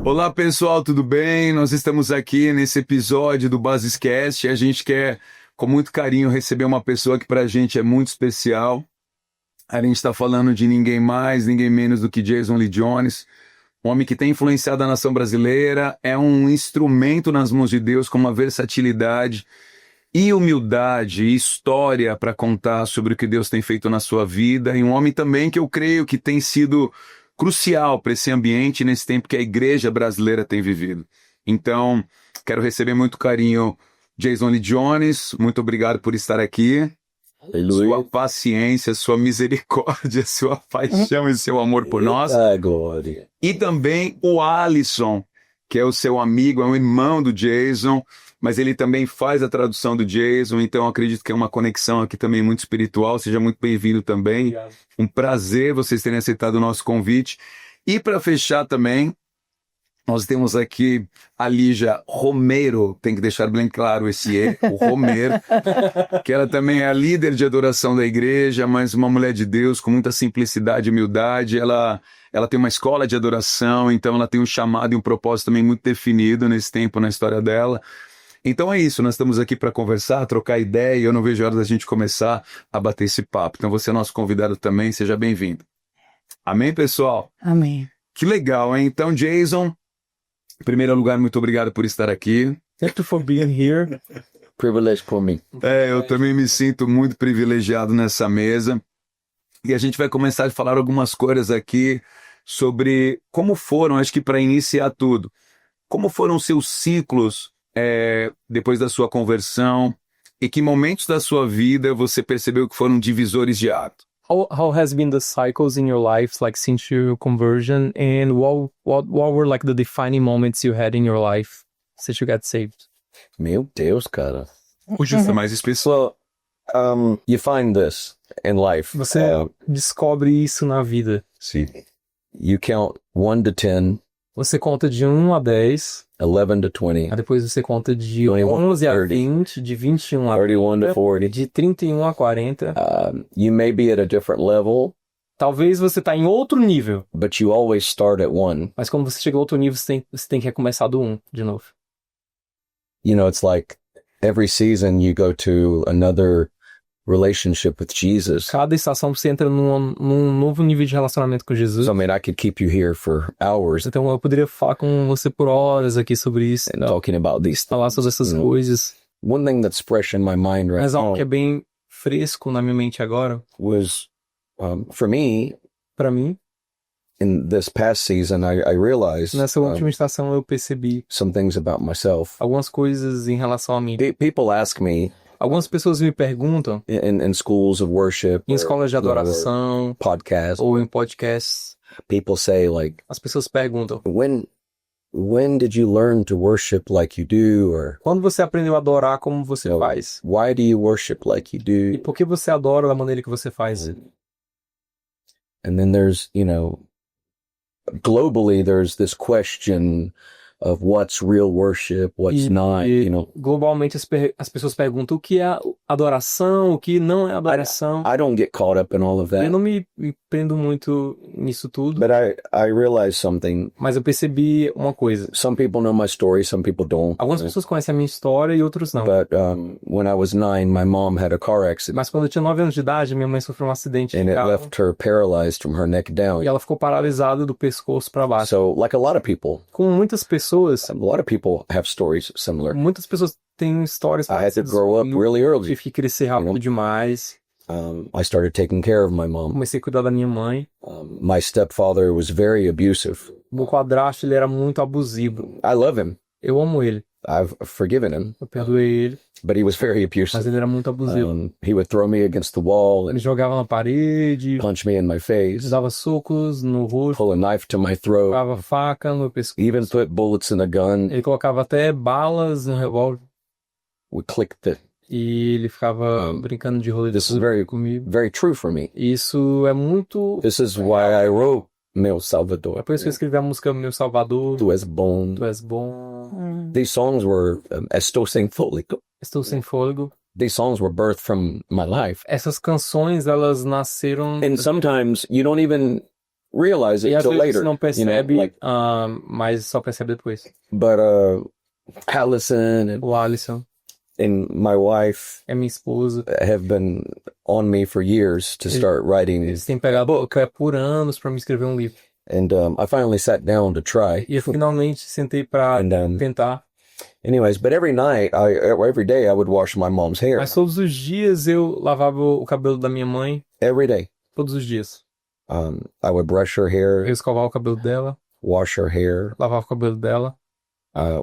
Olá pessoal, tudo bem? Nós estamos aqui nesse episódio do Basiscast e a gente quer com muito carinho receber uma pessoa que pra gente é muito especial. A gente está falando de ninguém mais, ninguém menos do que Jason Lee Jones, um homem que tem influenciado a nação brasileira, é um instrumento nas mãos de Deus com uma versatilidade e humildade e história para contar sobre o que Deus tem feito na sua vida, e um homem também que eu creio que tem sido crucial para esse ambiente nesse tempo que a igreja brasileira tem vivido. Então, quero receber muito carinho Jason Lee Jones, muito obrigado por estar aqui. Aleluia. Sua paciência, sua misericórdia, sua paixão e seu amor por nós. Glória. E também o Alisson, que é o seu amigo, é um irmão do Jason, mas ele também faz a tradução do Jason, então acredito que é uma conexão aqui também muito espiritual. Seja muito bem-vindo também. Obrigado. Um prazer vocês terem aceitado o nosso convite. E para fechar também, nós temos aqui a Lígia Romero, tem que deixar bem claro esse E, o Romero, que ela também é a líder de adoração da igreja, mas uma mulher de Deus com muita simplicidade e humildade. Ela tem uma escola de adoração, então ela tem um chamado e um propósito também muito definido nesse tempo na história dela. Então é isso, nós estamos aqui para conversar, trocar ideia, e eu não vejo a hora da gente começar a bater esse papo. Então você é nosso convidado também, seja bem-vindo. Amém, pessoal? Amém. Que legal, hein? Então, Jason, em primeiro lugar, muito obrigado por estar aqui. Thank you for being here. Privilege for me. Eu também me sinto muito privilegiado nessa mesa. E a gente vai começar a falar algumas coisas aqui sobre como foram, acho que para iniciar tudo, como foram seus ciclos depois da sua conversão e que momentos da sua vida você percebeu que foram divisores de água. How has been the cycles in your life, like since your conversion, and what were like the defining moments you had in your life since you got saved? Meu Deus, cara. O justo é mais especial. So, you find this in life. Você descobre isso na vida. Sim. You count 1 to 10, Você conta de 1 a 10, 11 to 20, aí depois você conta de 11 a 20, de 21 a 31 to 40. de 31 a 40. You may be at a different level, Talvez você tá em outro nível, but you always start at 1. mas quando você chega a outro nível, você tem que recomeçar do 1 de novo. You know, it's like every season you go to another relationship with Jesus. Cada estação você entra num novo nível de relacionamento com Jesus. So, I mean, I could keep you here for hours Então eu poderia falar com você por horas aqui sobre isso, talking about these things. falar sobre essas coisas. One thing that's fresh in my mind right Mas algo now que é bem fresco na minha mente agora, was, for me, pra mim, in this past season, I realized nessa última estação eu percebi some things about myself. algumas coisas em relação a mim. People ask me Algumas pessoas me perguntam in schools of worship, em escolas de or adoração podcasts. ou em podcasts. People say like, As pessoas perguntam: when did you learn to worship like you do, or quando você aprendeu a adorar como você faz? why do you worship like you E do? por que você adora da maneira que você faz? And then there's, you know, globally there's this question of what's real worship, what's not, you know. Globalmente as pessoas perguntam o que é adoração, o que não é adoração. I don't get caught up in all of Eu that, não me prendo muito nisso tudo, but I realized something. mas eu percebi uma coisa. Some people know my story, some people don't. Algumas pessoas conhecem a minha história e outros não. But when I was 9, my mom had a car accident, Mas quando eu tinha 9 anos de idade, minha mãe sofreu um acidente and de it carro left her paralyzed from her neck down. e ela ficou paralisada do pescoço para baixo. So, like a lot of people have stories similar. Muitas pessoas têm histórias I had to parecidas grow up comigo. really early. Tive que crescer rápido demais. I started taking care of my mom. Comecei a cuidar da minha mãe. My stepfather was very abusive. O meu padrasto, ele era muito abusivo. I love him. Eu amo ele. I've forgiven him, Eu perdoei ele, but he was very mas abusive. ele era muito abusivo. He would throw me against the wall Ele and jogava na parede, punch me in my face, dava socos no rosto, pull a knife to my throat, colocava faca no pescoço. even put bullets in a gun. Ele colocava até balas no revólver We clicked it. e ele ficava brincando de rolê This is very, comigo. very true for me. Isso é muito... This is why I wrote Meu É Salvador. por isso que eu escrevi a música Meu Salvador, Tu és bom. Tu és bom, These songs were, estou sem fôlego. Estou sem fôlego. These songs were birthed from my life. Essas canções, elas nasceram... And sometimes you don't even realize E it às till vezes later. você não percebe, like, mas só percebe depois. but Allison O Alisson and my wife é minha esposa. have been on me for years to start writing Eles these. têm pegado o pé por anos pra me escrever um livro. And I finally sat down to try. E eu finalmente sentei pra And tentar. anyways, but every day I would wash my mom's hair. Mas todos os dias eu lavava o cabelo da minha mãe. Every day. Todos os dias. I would brush her Eu hair, escovava o cabelo dela, wash her hair. lavava o cabelo dela.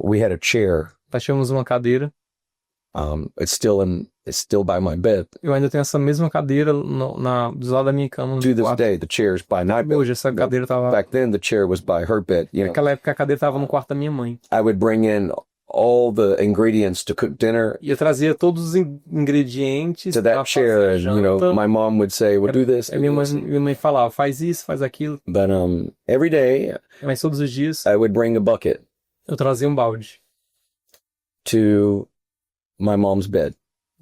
We had a chair. Nós tínhamos uma cadeira. It's still by my bed. Eu ainda tenho essa mesma cadeira do lado da minha cama. No To this quarto. day, the chair's by my bed. Hoje essa cadeira tava... Back then, the chair was by her bed. Naquela época a cadeira tava no quarto da minha mãe. I would bring in all the ingredients to cook dinner E eu trazia todos os ingredientes to pra that chair, fazer and janta. my mom would say, "Well, do this." Aí minha mãe falava, faz isso, faz aquilo. But every day, Mas todos os dias I would bring a bucket eu trazia um balde to my mom's bed.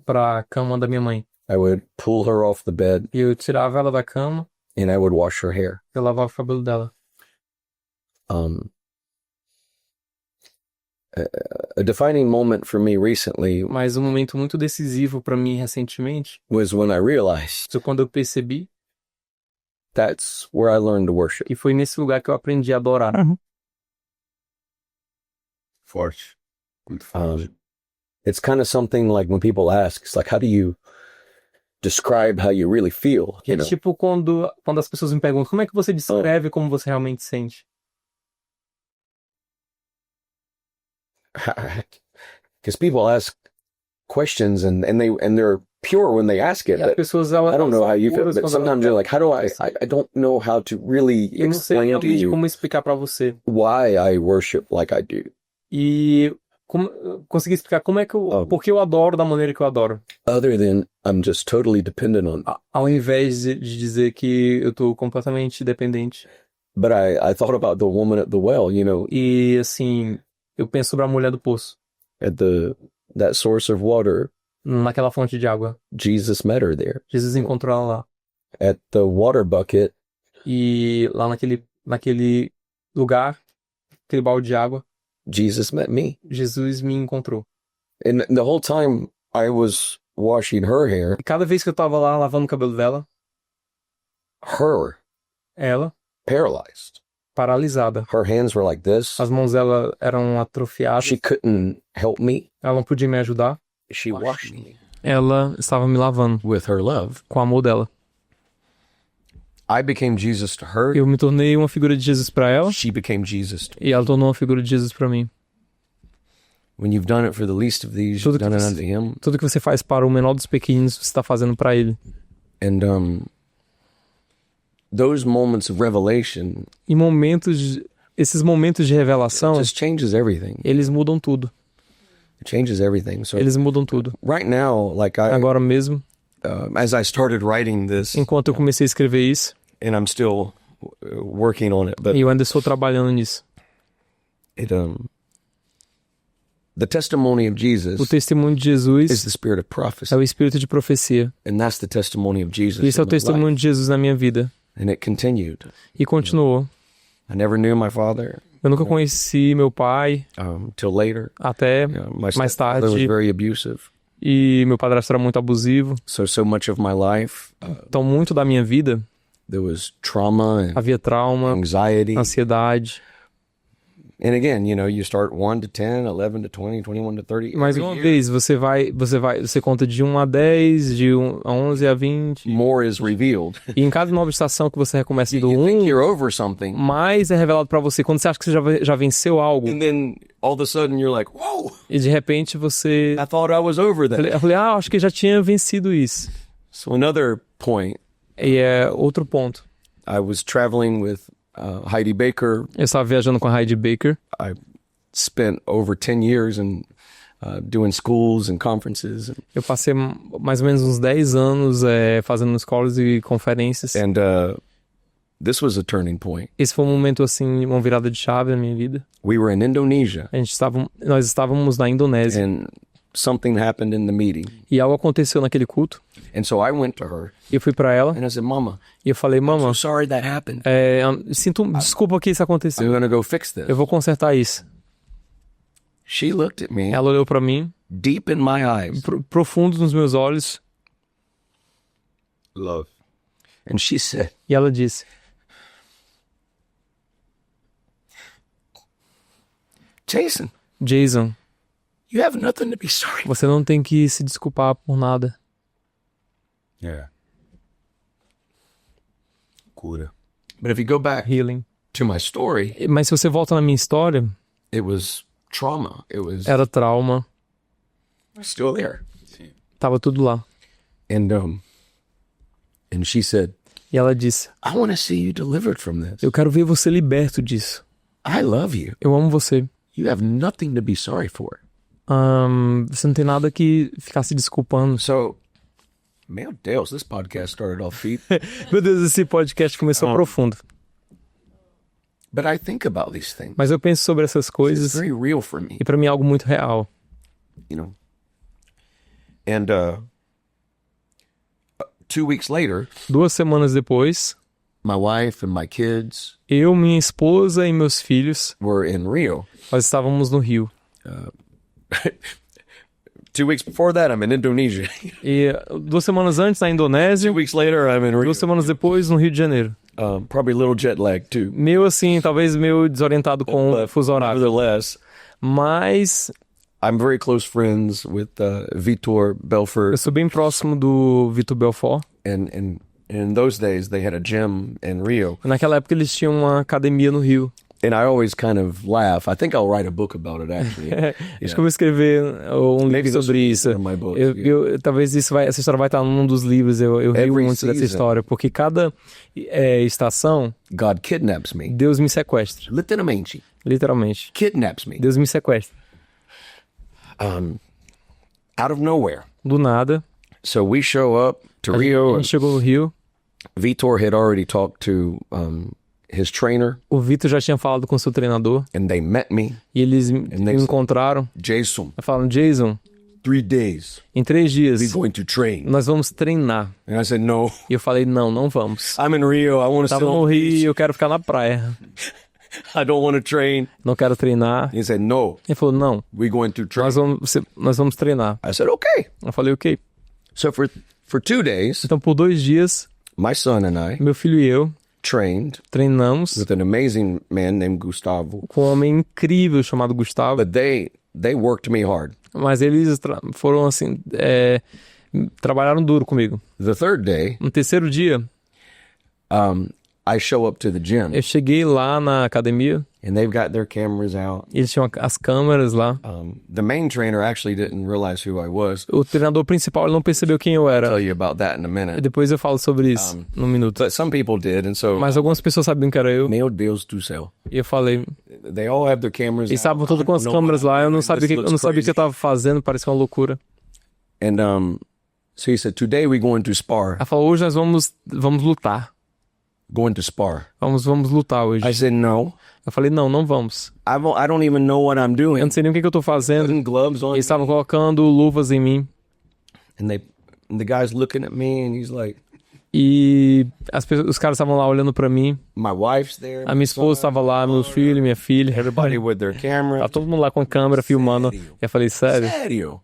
pra cama da minha mãe. I would pull her off the bed, E eu tirava ela da cama, and I would wash her hair. eu lavava o cabelo dela. A defining moment for me recently Mas um momento muito decisivo pra mim recentemente was when I realized foi quando eu percebi that's where I learned to worship. que foi nesse lugar que eu aprendi a adorar. Forte. Muito forte. It's kind of something like when people ask, it's like, how do you describe how you really feel? Que é tipo quando as pessoas me perguntam como é que você descreve como você realmente sente. Because people ask questions and they're pure when they ask it. E as pessoas, elas, I don't know how you feel, puras but quando sometimes you're like, how do I don't know how to really eu não sei explain to realmente you como explicar pra você. why I worship like I do. E conseguir explicar como é que por que eu adoro da maneira que eu adoro. Other than I'm just totally dependent on. Ao invés de dizer que eu tô completamente dependente. But I thought about the woman at the well, E assim, eu penso sobre a mulher do poço. at that source of water. Naquela fonte de água. Jesus met her there. Jesus encontrou ela lá. At the water bucket, E lá naquele lugar, aquele balde de água, Jesus met me. Jesus me encontrou. And the whole time I was washing her hair, E cada vez que eu tava lá lavando o cabelo dela, her ela, paralyzed. paralisada. Her hands were like this. As mãos dela eram atrofiadas. She couldn't help me. Ela não podia me ajudar. She washed me Ela estava me lavando with her love. com o amor dela. I became Jesus to her. Eu me tornei uma figura de Jesus pra ela. She became Jesus to me. E ela tornou uma figura de Jesus pra mim. When you've done it for the least of these, you've done it unto him. Tudo que você faz para o menor dos pequeninos, você está fazendo pra ele. And those moments of revelation, E esses momentos de revelação, just changes everything. eles mudam tudo. It changes everything. So Eles mudam tudo. right now, like Agora mesmo, as I started writing this, enquanto eu comecei a escrever isso, and I'm still working on it, but e eu ainda estou trabalhando nisso. The testimony of O Jesus testemunho de is Jesus the spirit of prophecy, é o espírito de profecia. and that's the testimony of Jesus. E esse é o in my life. testemunho de Jesus na minha vida. And it continued. E continuou. I never knew my father Eu nunca conheci meu pai till later. até My mais stepfather was tarde. very abusive. E meu padrasto era muito abusivo. So much of my life, Então, muito da minha vida there was trauma and havia trauma, anxiety. ansiedade. And again, you start 1 to 10, 11 to 20, 21 to 30. Mais Every uma year, vez, você conta de 1 a 10, de 1 a 11 a 20. more is revealed. E em cada nova estação que você recomeça do You think 1, you're over something, mais é revelado pra você. Quando você acha que você já venceu algo, and then all of a sudden you're like, whoa, e de repente você... I thought I was over that. Eu falei, acho que já tinha vencido isso. So another point, E é outro ponto. I was traveling with Heidi Baker. Eu estava viajando com a Heidi Baker. I spent over 10 years in doing schools and conferences. Eu passei mais ou menos uns 10 anos fazendo escolas e conferências. And this was a turning point. Esse foi um momento, assim, uma virada de chave na minha vida. We were in Indonesia. Nós estávamos na Indonésia. And something happened in the meeting. E algo aconteceu naquele culto. And so I went to her Eu fui pra ela and I said, Mama, e eu falei, I'm mama, so sorry that happened. desculpa que isso I'm aconteceu. going to go fix this. Eu vou consertar isso. She looked at me Ela olhou pra mim, deep in my eyes profundo nos meus olhos, Love. and she said, e ela disse, Jason, Jason, you have nothing to be sorry for. você não tem que se desculpar por nada. É. Cura. But if you go back Healing. to my story, Mas se você volta na minha história, it was trauma. It was era trauma, still there. tava tudo lá. And she said, E ela disse, I want to see you delivered from this. eu quero ver você liberto disso. I love you. Eu amo você. You have nothing to be sorry for. Você não tem nada que ficar se desculpando. So, meu Deus, this podcast started off deep. Meu Deus, esse podcast começou profundo. But I think about these things. Mas eu penso sobre essas It's coisas very real for me, e pra mim é algo muito real. you know. And 2 weeks later, 2 semanas depois, my wife and my kids eu, minha esposa e meus filhos, were in Rio. nós estávamos no Rio. 2 weeks before that, I'm in Indonesia. E 2 semanas antes, na Indonésia, 2 weeks later, I'm in Rio. 2 semanas depois, no Rio de Janeiro. Probably a little jet lag too. Meio assim, talvez meio desorientado com o fuso horário. Nevertheless, Mas I'm very close friends with Vitor eu Belfort, sou bem próximo do Vitor Belfort. and in those days they had a gym in Rio, Naquela época eles tinham uma academia no Rio. and I always kind of laugh. I think I'll write a book about it actually. Acho que eu vou escrever um Maybe livro this sobre will be isso. one of my books, Talvez essa história vai estar num dos livros. Eu rio Every muito dessa season. história, porque cada estação, God kidnaps me, Deus me sequestra. literalmente Literalmente. kidnaps me, Deus me sequestra. out of nowhere. Do nada. So we show up to A Rio. gente chegou no Rio. Vitor had already talked to his trainer, O Vitor já tinha falado com o seu treinador. and they met me. E eles me next- encontraram. Jason, Falaram, Jason, 3 days em 3 we're dias going to train. nós vamos treinar. And I said, no, E eu falei, não vamos. I'm in Rio. I want to Tava sit no on the Rio e beach. eu quero ficar na praia. I don't want to train. Não quero treinar. He said, no, Ele falou, não, we're going to train. nós vamos treinar. I said, okay. Eu falei, ok. So for 2 days, Então, por 2 dias, my son and I meu filho e eu trained treinamos with an amazing man named Gustavo. com um homem incrível chamado Gustavo. But they worked me hard. Mas eles foram assim, trabalharam duro comigo. The 3rd day, No 3º dia, I show up to the gym, eu cheguei lá na academia, and they've got their cameras out. eles tinham as câmeras lá. The main trainer actually didn't realize who I was. O treinador principal ele não percebeu quem eu I'll era. tell you about that in a minute. Depois eu falo sobre isso num minuto. But some people did, and so, Mas algumas pessoas sabiam que era eu. meu Deus do céu. E eu falei, They all have their cameras eles estavam out. todos com as No, câmeras lá, eu não this sabia o looks que eu crazy. tava fazendo, parecia uma loucura. And so he said, today we're going to spar. Ela falou, hoje nós vamos lutar. Going to spar. Vamos lutar hoje. I said, no. Eu falei, não vamos. I don't even know what I'm Eu doing. não sei nem o que eu tô fazendo. Putting gloves on. Eles estavam colocando luvas em mim. And the guy's looking at me, and he's like, E os caras estavam lá olhando pra mim. my wife's there. A minha esposa estava lá, meus filhos, minha filha. Everybody with their camera. Tá todo mundo lá com a câmera filmando. E eu falei, sério? Sério?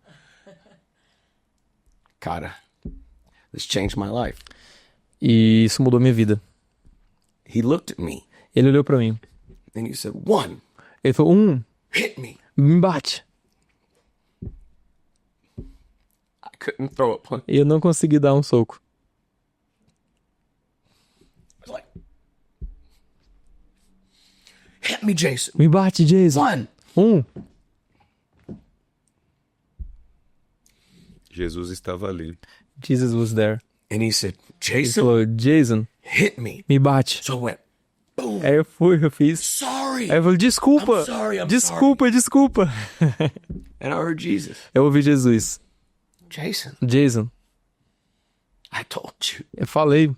Cara, this changed my life. E isso mudou minha vida. He looked at me, Ele olhou pra mim. and he said, 1, Ele falou, hit me. me bate. I couldn't throw a punch. E eu não consegui dar um soco. I was like, hit me, Jason. Me bate, Jason. 1. Jesus estava ali. Jesus was there. And he said, Ele Jason, falou, Jason, hit me. me bate. So I went, boom. Aí eu fiz. Sorry. Aí eu falei, desculpa. I'm sorry. Desculpa. And I heard Jesus. Eu ouvi Jesus. Jason, Jason, I told you. eu falei.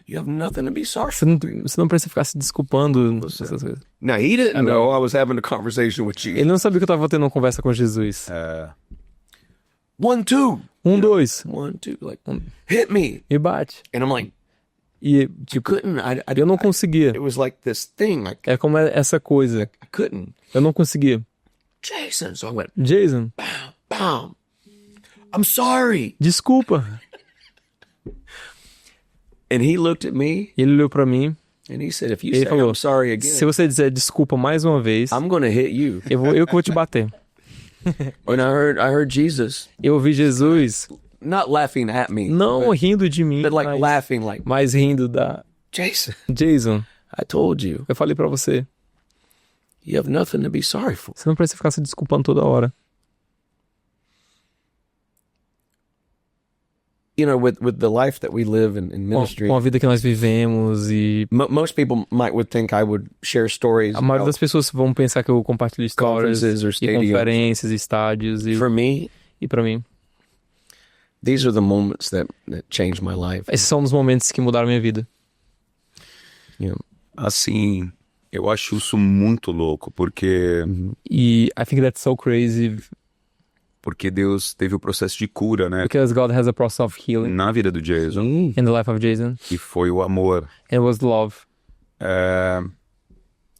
You have nothing to be sorry Você não precisa ficar se desculpando. Essas coisas. Now, he didn't know I was having a conversation with you. Ele não sabia que eu tava tendo uma conversa com Jesus. 1, 2. 1, 2. 1, 2. Like, hit me. Me bate. And I'm like, E, tipo, couldn't. eu não conseguia. It was like this thing. Like, É como essa coisa. I couldn't. Eu não conseguia. Jason. So I went, Jason, bam. I'm sorry. desculpa. And he looked at me E ele olhou pra mim. and he said, if you Ele say falou, I'm sorry again, se você dizer desculpa mais uma vez, I'm going to hit you. eu que vou te bater. And I heard Jesus Eu ouvi Jesus not laughing at me, não rindo de mim, but like mas, laughing like, mas rindo da... Jason, Jason, I told you, eu falei pra você, you have nothing to be sorry for. você não precisa ficar se desculpando toda hora. You know, with the life that we live in ministry, Com a vida que nós vivemos e most people would think I would share stories a maioria about- das pessoas vão pensar que eu compartilho histórias Conferences or e stadiums. conferências, estádios e For me, pra mim. these are the moments that changed my life. Esses são os momentos que mudaram minha vida. You know, Assim, eu acho isso muito louco, porque E I think that's so crazy Deus teve o processo de cura, né? because God has a process of healing Na vida do Jason, in the life of Jason. que foi o amor. And it was love.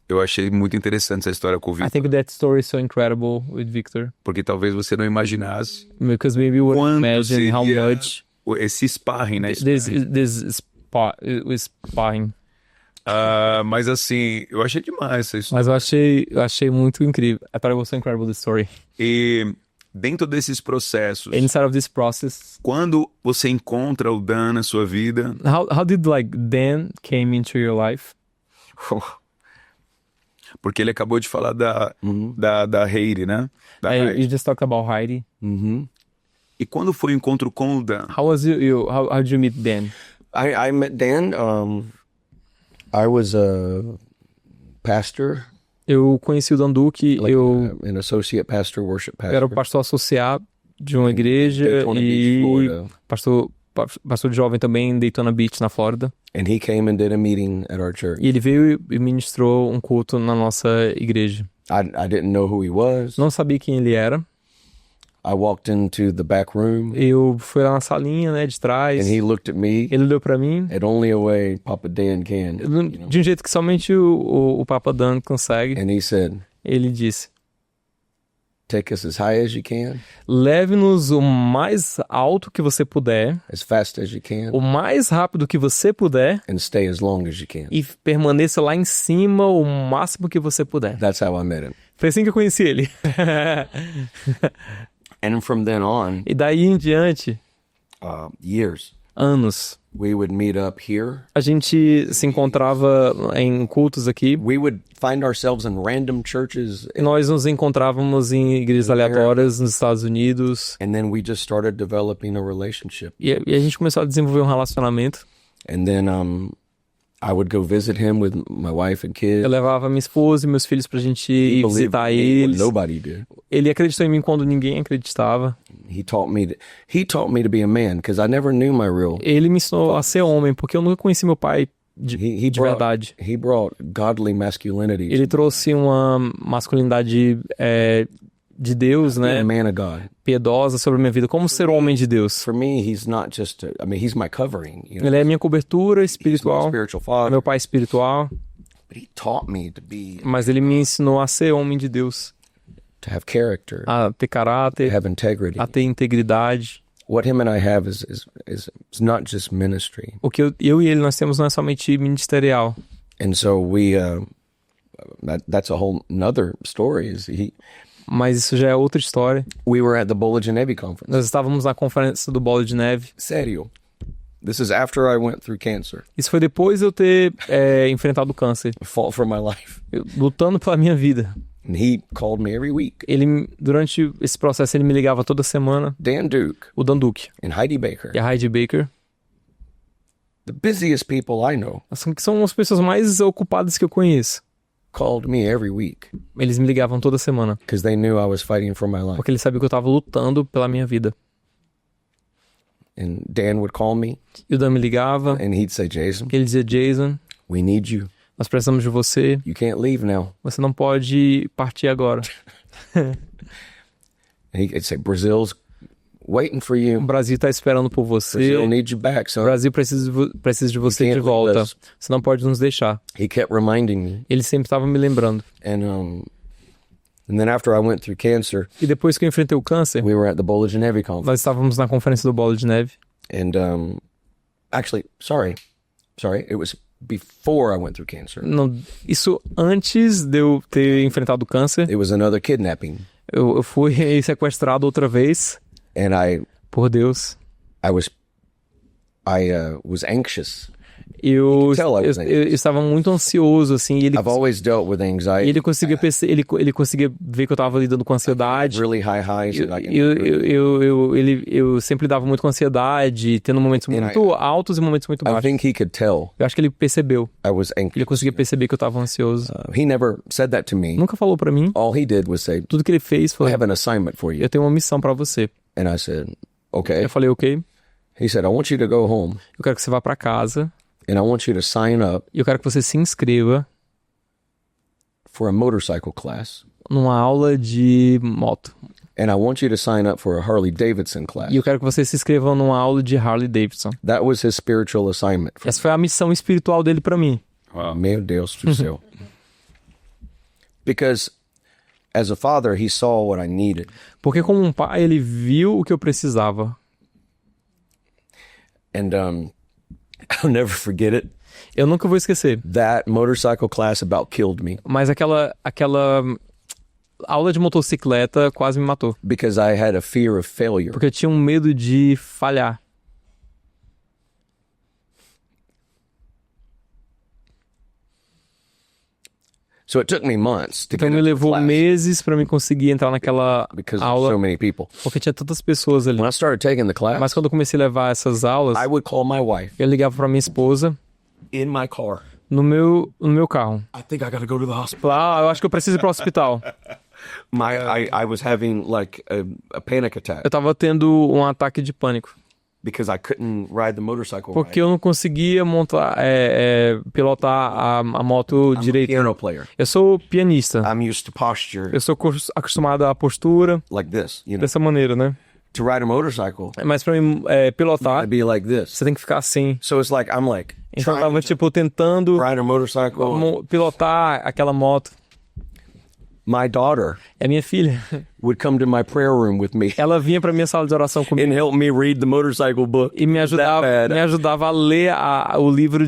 Eu achei muito interessante essa história com o I Victor, think that story is so incredible with Victor porque talvez você não imaginasse because maybe you would quanto imagine how seria much esse sparring, né? this sparring. Mas assim, eu achei demais essa história. Mas eu achei muito incrível. I thought it was so incredible, this story. E dentro desses processos, Inside of this process, quando você encontra o Dan na sua vida, how did like Dan came into your life? porque ele acabou de falar da Heidi, né? Da You Heidi. just talked about Heidi. E quando foi o encontro com o Dan? How was how did you meet Dan? I met Dan. I was a pastor, Eu conheci o Dan Duque, an associate pastor, worship pastor. era o pastor associado de uma igreja Daytona Beach, e Florida. pastor de jovem também em Daytona Beach, na Flórida. And he came and did a meeting at our church. E ele veio e ministrou um culto na nossa igreja. I didn't know who he was. Não sabia quem ele era. I walked into the back room Eu fui lá na salinha, né, de trás. and he looked at me Ele olhou pra mim at only a way Papa Dan can. You know? de um jeito que somente o Papa Dan consegue. And he said, Ele disse: take us as high as you can, leve-nos o mais alto que você puder, as fast as you can, o mais rápido que você puder, and stay as long as you can. e permaneça lá em cima o máximo que você puder. That's how I met him. Foi assim que eu conheci ele. And from then on, E daí em diante, years, anos, we would meet up here. a gente se encontrava em cultos aqui. We would find ourselves in random churches, Nós nos encontrávamos em igrejas aleatórias nos Estados Unidos. and then we just started developing a relationship. E a gente começou a desenvolver um relacionamento. And then I would go visit him with my wife and kids. Eu levava minha esposa e meus filhos pra gente ir visitar me when eles. nobody did. Ele acreditou em mim quando ninguém acreditava. He taught me to be a man because I never knew my real. Ele me ensinou a ser homem, porque eu nunca conheci meu pai de verdade. He brought godly masculinity. Ele trouxe uma masculinidade de Deus, né? a man of God. Piedosa sobre a minha vida, como ser homem de Deus. For me, he's not just. He's my covering. You know? Ele é minha cobertura He's my espiritual, spiritual é father. meu pai espiritual, But he taught me to be, mas ele me ensinou a ser homem de Deus, to have character, a ter to caráter, have integrity. a ter integridade. What him and I have is not just ministry. O que eu e ele nós temos não é somente ministerial. And so we, that's a whole another story. Mas isso já é outra história. We were at the Bullitt Navy conference. Nós estávamos na conferência do Bola de Neve. Sério. This is after I went through cancer. Isso foi depois de eu ter enfrentado o câncer, I fought for my life. lutando pela minha vida. And he called me every week. Ele, durante esse processo, ele me ligava toda semana. Dan Duke O Dan Duque and Heidi Baker, e a Heidi Baker, the busiest people I know, que são as pessoas mais ocupadas que eu conheço. called me every week Eles me ligavam toda semana, because they knew I was fighting for my life. porque eles sabiam que eu estava lutando pela minha vida. And Dan would call me E o Dan me ligava, and he'd say, Jason, que ele dizia, Jason, we need you. nós precisamos de você, You can't leave now. você não pode partir agora. And he'd say, Brazil's waiting for O you. Brasil tá esperando por você, Brazil needs you back, o son. Brasil precisa de você can't de volta, leave us. você não pode nos deixar. He kept reminding me. Ele sempre estava me lembrando. And then after I went through cancer, E depois que eu enfrentei o câncer, we were at the Bola de Neve conference. nós estávamos na conferência do Bola de Neve. And actually, sorry, it was before I went through cancer. Não, isso antes de eu ter enfrentado o câncer. It was another kidnapping. Eu fui sequestrado outra vez And por Deus. I was anxious. Eu tell I was estava muito ansioso, assim, e I've always dealt with anxiety. ele conseguia ele conseguia ver que eu estava lidando com ansiedade. Really high highs. and I can- Eu sempre lidava muito com ansiedade, tendo momentos muito altos e momentos muito I baixos. think he could tell Eu acho que ele percebeu. I was Ele anxious. conseguia perceber que eu estava ansioso. He never said that to me. Nunca falou pra mim. All he did was say, Tudo que ele fez I foi: have an assignment for you. eu tenho uma missão pra você. And I said, okay. Eu falei: ok. He said, I want you to go home Eu quero que você vá pra casa and I want you to sign up e eu quero que você se inscreva for a motorcycle class. numa aula de moto. And I want you to sign up for a Harley Davidson class. E eu quero que você se inscreva numa aula de Harley Davidson. That was his spiritual assignment. Essa foi a missão espiritual dele pra mim. Meu Deus do céu. Because as a father, he saw what I needed. Porque como um pai, ele viu o que eu precisava. And I'll never forget it. Eu nunca vou esquecer. That motorcycle class about killed me Mas aquela aula de motocicleta quase me matou. because I had a fear of failure. Porque eu tinha um medo de falhar. So it took me months to Então get me into the levou class meses pra me conseguir entrar naquela because of aula. so many people. Porque tinha tantas pessoas ali. When I started taking the class, Mas quando eu comecei a levar essas aulas, I would call my wife eu ligava pra minha esposa in my car. no meu carro. I think I got to go to the hospital. Falar, eu acho que eu preciso ir pro hospital. I was having like a panic attack Eu tava tendo um ataque de pânico. because I couldn't ride the motorcycle. Porque eu não conseguia montar, pilotar a moto I'm a direito. piano player. Eu sou pianista. I'm used to posture Eu sou acostumado à postura like this, you know. dessa maneira, né? To ride a motorcycle, Mas pra mim pilotar, I'd be like this. você tem que ficar assim. So it's like I'm like Então eu trying tava, to tipo, tentando ride a motorcycle. pilotar aquela moto. My daughter É minha filha. would come to my prayer room with me Ela vinha pra minha sala de oração comigo and help me read the motorcycle book. e me That bad. ajudava a ler o livro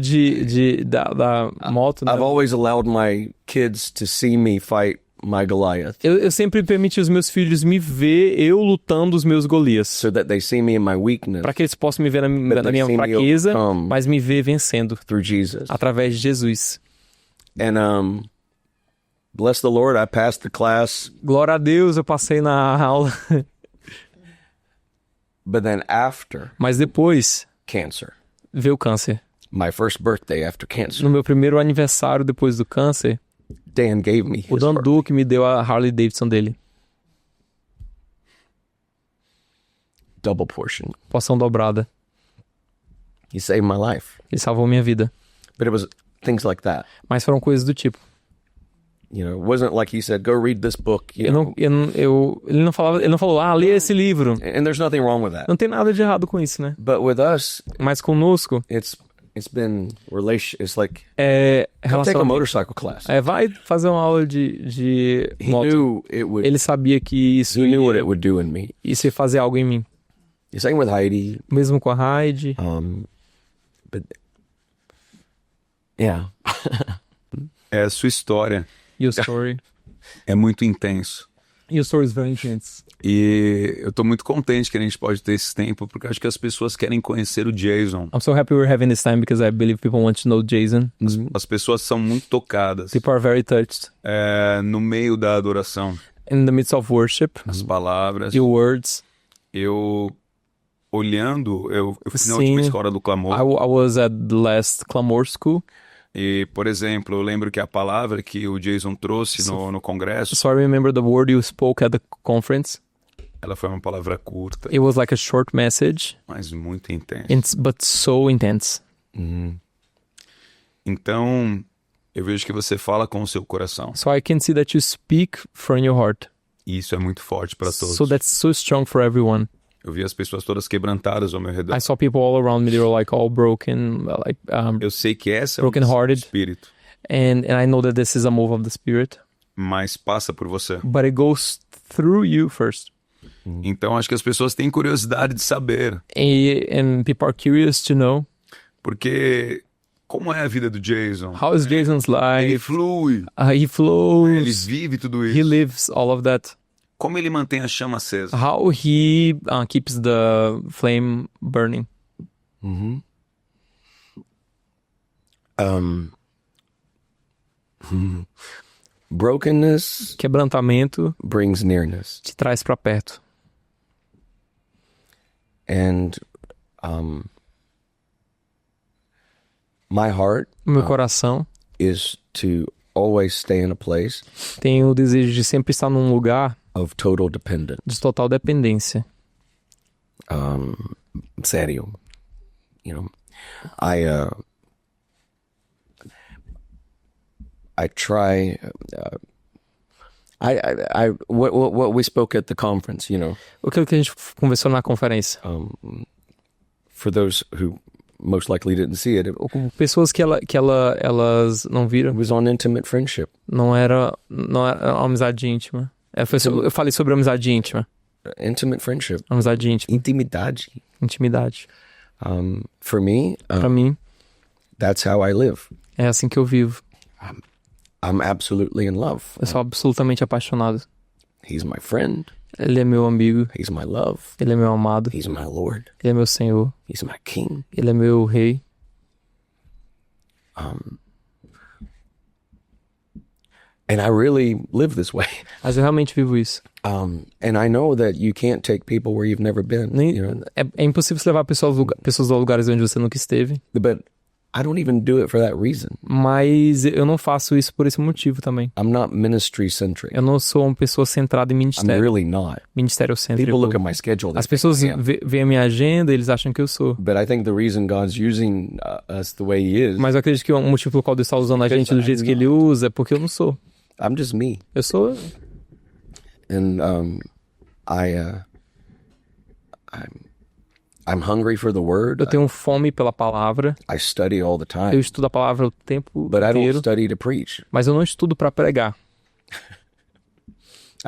da moto. Né? I've always allowed my kids to see me fight my Goliath Eu sempre permiti os meus filhos me ver eu lutando os meus Golias. so that they see me in my weakness Para que eles possam me ver na they minha see me fraqueza, overcome. mas me ver vencendo through Jesus. através de Jesus. And bless the Lord, I passed the class. Glória a Deus, eu passei na aula. But then after Mas depois cancer, veio o câncer. my first birthday after cancer, No meu primeiro aniversário depois do câncer, Dan gave me o his Dan heart. Duque me deu a Harley Davidson dele. Double portion. Porção dobrada. He saved my life. Ele salvou minha vida. But it was things like that. Mas foram coisas do tipo. You know, it wasn't like he said, go read this book. You know? Ele não falou, lê esse livro. And there's nothing wrong with that. Não tem nada de errado com isso, né? But with us, Mas conosco, it's been relation. It's like é take a relação. motorcycle class. Vai fazer uma aula de He moto. knew it would. Ele sabia que isso He knew what it would do in me. ia fazer algo em mim. Same with Heidi. Mesmo com a Heidi. But yeah, É a sua história. Your story. É muito intenso. Your story is very intense. E eu tô muito contente que a gente pode ter esse tempo, porque acho que as pessoas querem conhecer o Jason. I'm so happy we're having this time because I believe people want to know Jason. As pessoas são muito tocadas People are very touched no meio da adoração. in the midst of worship. As palavras. Your words. Eu olhando, eu fui na Sim. última escola do clamor. I was at the last Clamor School. E, por exemplo, eu lembro que a palavra que o Jason trouxe no congresso So I remember the word you spoke at the conference. Ela foi uma palavra curta, It was like a short message, mas muito intensa. but so intense. Então, eu vejo que você fala com o seu coração. So I can see that you speak from your heart. E isso é muito forte para todos. So that's so strong for everyone. Eu vi as pessoas todas quebrantadas ao meu redor. I saw people all around me, they were like all broken, like Eu sei que essa é Broken hearted. espírito, and I know that this is a move of the Spirit, mas passa por você. but it goes through you first. Então, acho que as pessoas têm curiosidade de saber. And people are curious to know, Porque como é a vida do Jason? how is Jason's Ele life? flui, He ele flows, vive tudo he isso. lives all of that. Como ele mantém a chama acesa? How he keeps the flame burning. Brokenness Quebrantamento brings nearness. te traz pra perto. And my heart O meu coração is to always stay in a place tem o desejo de sempre estar num lugar of total dependence. de total dependência. Serio. You know, I try. What we spoke at the conference. You know, Aquilo que a gente conversou na conferência. for those who most likely didn't see it, it Com pessoas que elas não viram, was on intimate friendship, não era uma amizade íntima. Eu falei sobre amizade íntima. intimate friendship, Amizade íntima. intimidade. Intimidade. For me, Pra mim, that's how I live. é assim que eu vivo. I'm absolutely in love. Eu sou absolutamente apaixonado. He's my friend. Ele é meu amigo. He's my love. Ele é meu amado. He's my Lord. Ele é meu Senhor. He's my King. Ele é meu rei. And I really live this way. Mas eu realmente vivo isso. And I know that you can't take people where you've never been. You know? É impossível você levar pessoas a lugares onde você nunca esteve. But I don't even do it for that reason. Mas eu não faço isso por esse motivo também. I'm not ministry centric. Eu não sou uma pessoa centrada em I'm ministério. really not. Ministério People cêntrico. look at my schedule. they As think pessoas I am. veem a minha agenda e eles acham que eu sou. But I think the reason God's using us the way He is, Mas eu acredito que o motivo pelo qual Deus está usando a gente do jeito que Ele usa é porque eu não sou. I'm just me. Eu sou... And I'm hungry for the Word. Eu tenho fome pela palavra. I study all the Eu time. estudo a palavra o tempo But I don't inteiro. study to preach. Mas eu não estudo para pregar.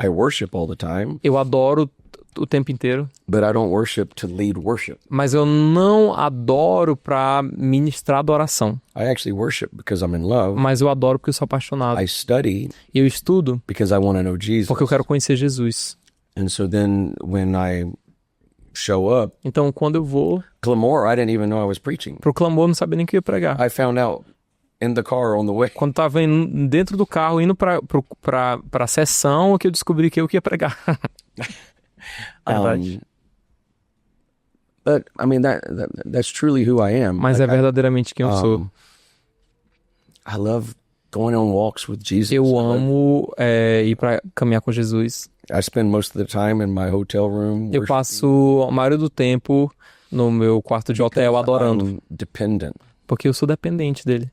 I worship all the time, Eu adoro o tempo inteiro. but I don't worship to lead worship. Mas eu não adoro para ministrar adoração. I actually worship because I'm in love. Mas eu adoro porque eu sou apaixonado. I study Eu estudo because I want to know Jesus. porque eu quero conhecer Jesus. And so then when I show up, Então, quando eu vou Clamor, I didn't even know I was preaching. pro clamor, eu não sabia nem que eu ia pregar. I found out in the car on the way. Quando tava dentro do carro, indo pra sessão, que eu descobri que eu que ia pregar. Verdade. But I mean that's truly who I am. Mas Like, é verdadeiramente quem eu sou. I love going on walks with Jesus. Eu amo ir pra caminhar com Jesus. I spend most of the time in my hotel room. Eu passo a maioria do tempo no meu quarto de hotel adorando. I'm dependent. Porque eu sou dependente dele.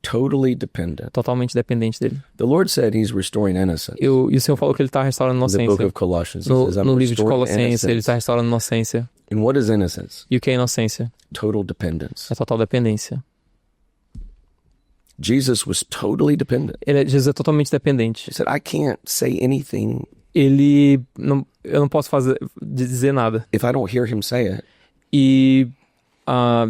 Totally dependent. Totalmente dependente dele. The Lord said He's restoring innocence. E o Senhor falou que ele tá restaurando In the book inocência. of Colossians, He No says, I'm livro de restoring Colossenses, ele innocence. está restaurando inocência. And what is innocence? E o que é inocência? Total dependence. É total dependência. Jesus was totally dependent. Jesus é totalmente dependente. He said, I can't say anything Eu não posso dizer nada. if I don't hear Him say it. E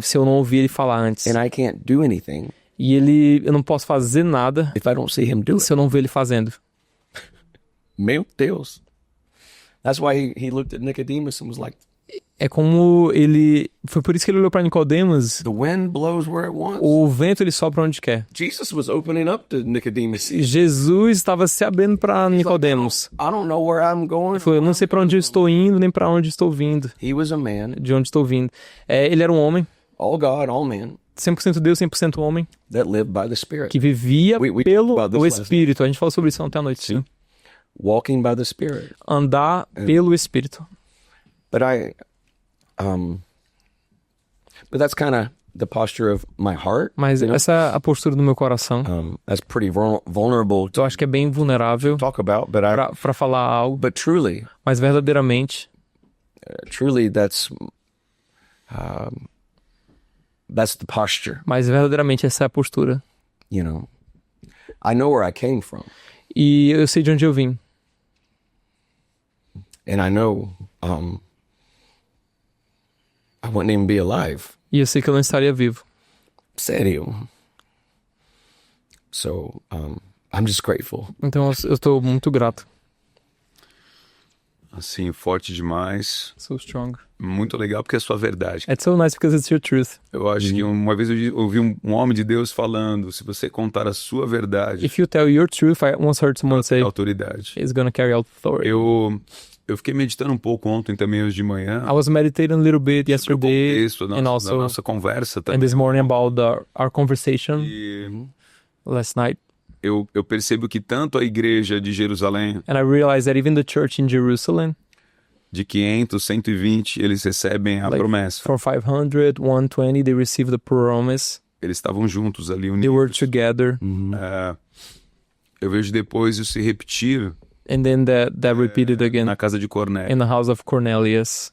se eu não ouvir ele falar antes. And I can't do anything E eu não posso fazer nada if I don't see Him do it. se eu não ver ele fazendo. Meu Deus. That's why he looked at Nicodemus and was like, É como foi por isso que ele olhou para Nicodemos. the wind blows where it wants. O vento ele sopra onde quer. Jesus was opening up to Nicodemus. Jesus estava se abrindo para Nicodemos. I don't know where I'm going. Ele falou, eu não sei para onde eu estou indo, nem para onde estou vindo. He was a man, De onde estou vindo. Ele era um homem, all God, all man, 100% Deus, 100% homem, that lived by the Spirit. que vivia We pelo talked about this o last Espírito. A gente falou sobre isso ontem à noite. Sim. walking by the Spirit. Andar pelo Espírito. But but that's kind of the posture of my heart. Mas essa é a postura do meu coração. That's pretty vulnerable to Eu acho que é bem vulnerável talk about, but pra falar algo, but truly, mas verdadeiramente, that's the posture. mas verdadeiramente essa é a postura. You know, I know where I came from, E eu sei de onde eu vim. and I know I wouldn't even be alive. E eu sei que eu não estaria vivo. Sério. So, I'm just grateful. Então eu tô muito grato. Assim, forte demais. So strong. Muito legal, porque é sua verdade. It's so nice because it's your truth. Eu acho que uma vez eu ouvi um homem de Deus falando, se você contar a sua verdade, If you tell your truth, I once heard someone é say, autoridade. it's gonna carry authority. Eu fiquei meditando um pouco ontem também, hoje de manhã, I was meditating a little bit sobre o yesterday contexto da and nossa, da also nossa conversa and também. this morning about our conversation E last night. eu percebo que tanto a igreja de Jerusalém, And I realized that even the church in Jerusalem, de 500, 120, eles recebem a like promessa. for 500, 120, they received the promise. Eles estavam juntos ali, They were unidos. together. Eu vejo depois isso se repetir And then that repeated again na casa de Cornélio. in the house of Cornelius.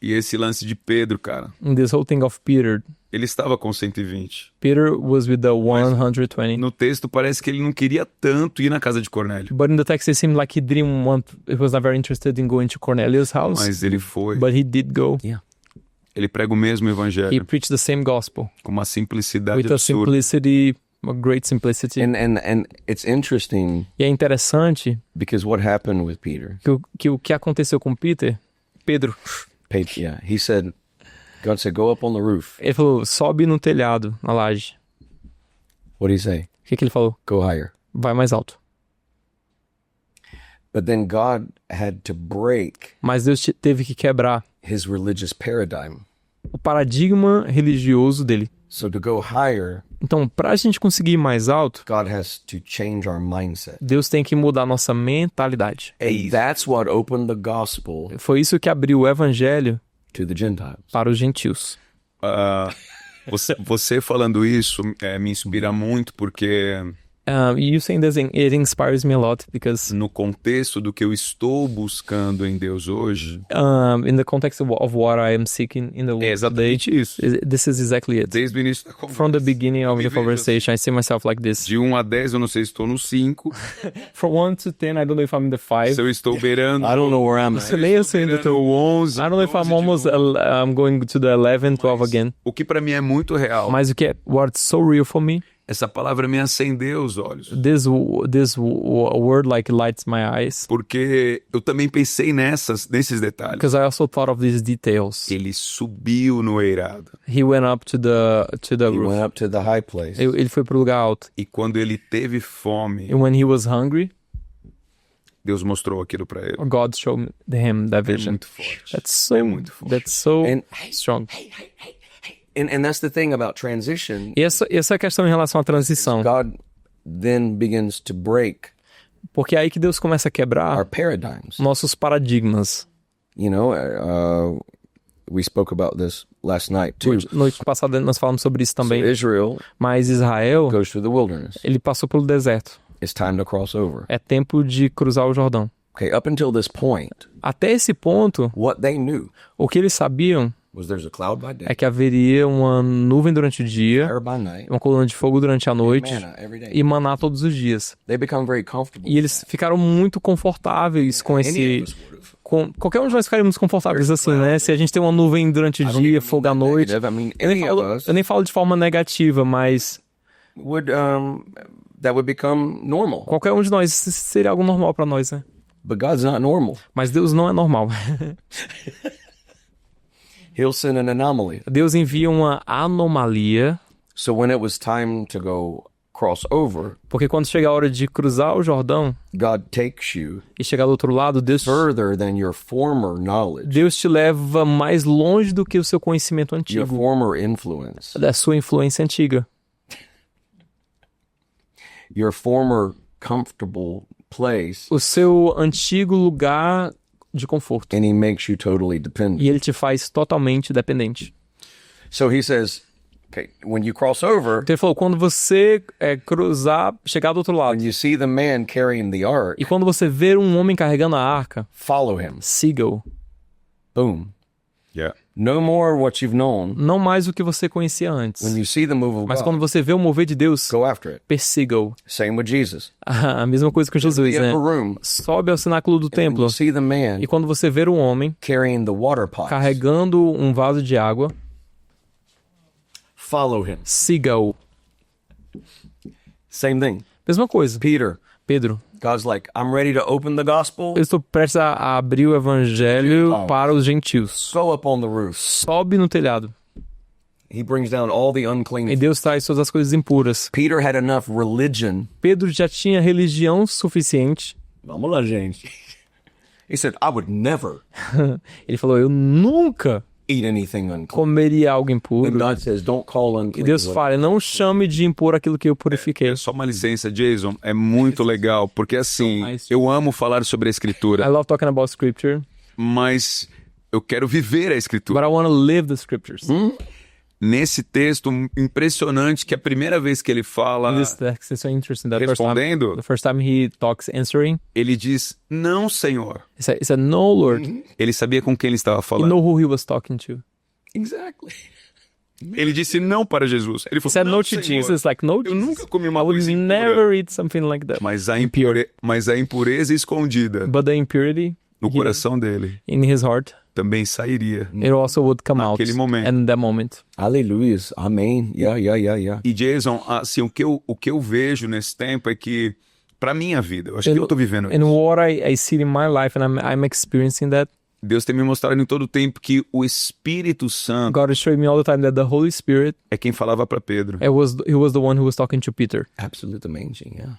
E esse lance de Pedro, cara, And this whole thing of Peter. ele estava com 120. Peter was with the 120. No texto parece que ele não queria tanto ir na casa de Cornélio, But in the text, it seemed like he didn't want, he was not very interested in going to Cornelius' house. mas ele foi. But he did go. Ele prega o mesmo He evangelho preached the same gospel com uma simplicidade with a absurda. simplicity, a great simplicity. And it's interesting E é interessante because what happened with Peter? que o que aconteceu com Pedro, He said, God said, go up on the roof. ele falou, sobe no telhado, na laje. What did he say? O que ele falou? Go higher. Vai mais alto. But then God had to break Mas Deus teve que quebrar his religious paradigm. o paradigma religioso dele. So to go higher, Então, pra gente conseguir ir mais alto, God has to change our mindset. Deus tem que mudar nossa mentalidade. And that's what opened the gospel Foi isso que abriu o evangelho to the Gentiles. para os gentios. Você falando isso me inspira muito, porque You saying this, it inspires me a lot because no contexto do que eu estou buscando em Deus hoje, in the context of what I am seeking in the Lord é exatamente isso. this is exactly it. Desde o início da conversa. From the beginning of Me the vejo conversation, I see myself like this. De 1 a 10, eu não sei se estou no 5. From 1 to 10, I don't know if I'm in the 5. Se eu estou beirando. I don't know where I'm at. Nem eu sei ainda tô. o 11. I don't know if 12 I'm de almost novo. I'm going to the 11, 12 again. O que pra mim é muito real. Mas o que é what's so real for me, Essa palavra me acendeu os olhos. this word like lights my eyes Porque eu também pensei nesses detalhes. because I also thought of these details. Ele subiu no eirado. He went up to the He roof. went up to the high place. Ele foi pro lugar alto. E quando ele teve fome, And when he was hungry, Deus mostrou aquilo pra ele. God showed him that É vision. muito forte. That's so muito forte. that's so And- strong. And that's the thing about transition. E essa é a questão em relação à transição. God then begins to break Porque é aí que Deus começa a our quebrar paradigms. nossos paradigmas. You know, we spoke about this last night too. Noite passada nós falamos sobre isso So também. Israel Mas Israel, goes through the wilderness. ele passou pelo deserto. It's time to cross over. É tempo de cruzar o Jordão. Okay, up until this point, Até esse ponto, what they knew o que eles sabiam was there's a cloud by day, é que haveria uma nuvem durante o dia, fire by night, uma coluna de fogo durante a noite manna every day. e maná todos os dias. They become very comfortable. E eles ficaram muito confortáveis com Any esse... of us would have. Qualquer um de nós ficaríamos confortáveis assim, né? Se a gente tem uma nuvem durante o dia, fogo à noite. Negative. I mean, Eu nem, any of falo, us eu nem falo de forma negativa, mas would that would become normal. qualquer um de nós seria algo normal pra nós, né? But God's not normal. Mas Deus não é normal. He'll send an anomaly. Deus envia uma anomalia, So when it was time to go cross over, porque quando chega a hora de cruzar o Jordão God takes you e chegar do outro lado, further than your former knowledge, Deus te leva mais longe do que o seu conhecimento your antigo, former influence, da sua influência antiga, your former comfortable place, o seu antigo lugar de conforto. and he makes you totally dependent. E ele te faz totalmente dependente. So he says, okay, when you cross over, Então ele falou, quando você cruzar, chegar do outro lado, when you see the man carrying the ark, e quando você ver um homem carregando a arca, follow him. siga-o. Boom. Yeah. No more what you've known. Não mais o que você conhecia When antes. you see the move of Mas God, quando você vê o mover de Deus, go after it. persiga-o. Same with Jesus. A mesma coisa com Jesus, The né? upper room. Sobe ao cenáculo do When templo. you see the man E quando você ver um homem carrying the water pots, carregando um vaso de água, follow him. siga-o. Same thing. Mesma coisa. Peter, Pedro, God's like, I'm ready to open the gospel. eu estou prestes a abrir o evangelho para os gentios. Go up on the roof. Sobe no telhado. He brings down all the E unclean. Deus traz todas as coisas impuras. Peter had enough religion. Pedro já tinha religião suficiente. Vamos lá, gente. He said, I would never Ele falou, eu nunca eat anything unclean. comeria algo impuro. And God says, don't call E unclean. Deus what- fala, não chame de impuro aquilo que eu purifiquei. Só uma licença, Jason, é muito legal, porque assim, eu amo falar sobre a I escritura, love talking about scripture, mas eu quero viver a escritura. but I want to live the scriptures. Nesse texto impressionante, que a primeira vez que ele fala, This text is so interesting. respondendo, The first time he talks answering, ele diz, não, Senhor. he said, no, Lord. Ele sabia com quem ele estava You falando. know who he was talking to. Exactly. Ele disse não para Jesus. Ele He falou, said não, no to Senhor. Jesus, like, no, Eu Jesus. nunca comi uma I would coisa impura. never eat something like that. Mas a impureza escondida But the impurity no coração dele in his heart, também sairia. it also would come out Naquele momento. in that moment. Hallelujah. Amen. Yeah. E Jason, assim, o que eu vejo nesse tempo é que, pra minha vida, eu acho que eu tô vivendo And isso. what I see in my life, and I'm experiencing that, Deus tem me mostrado em todo o tempo que o Espírito Santo God is showing me all the time that the Holy Spirit, é quem falava pra Pedro. he was the one who was talking to Peter. Absolute amazing. Yeah.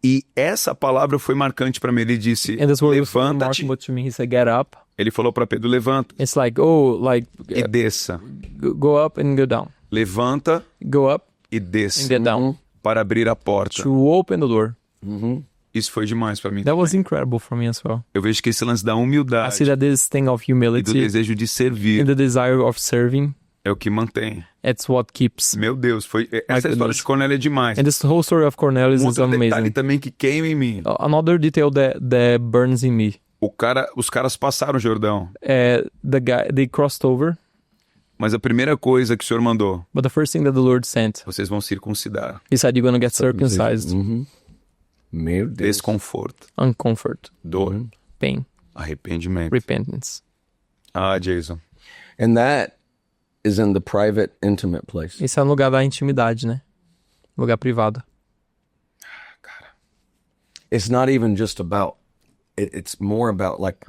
E essa palavra foi marcante pra mim. Ele disse, And this word was levanta-te. remarkable to me. He said, get up. Ele falou pra Pedro, levanta It's like, oh, like, e desça. go up and go down. Levanta Go up e and desça get down. para abrir a porta. To open the door. Isso foi demais pra mim. That was incredible for me as well. Eu vejo que esse lance da I humildade see that this thing of e do humility desejo de servir and the desire of serving, é o que mantém. it's what keeps. Meu Deus, essa história goodness. de Cornélio é demais. And this whole story of Cornelius is Outro detalhe amazing. também que queima em mim. Another detail that burns in me. Os caras passaram o Jordão, They crossed over, mas a primeira coisa que o Senhor mandou, but the first thing that the Lord sent, vocês vão circuncidar. he said, you're going to get circumcised. Meu Deus. Desconforto, Uncomfort, dor, pain, arrependimento. repentance. Ah, Jason. And that is in the private, intimate place. Esse é um lugar da intimidade, né? Lugar privado. It's not even just about, it's more about like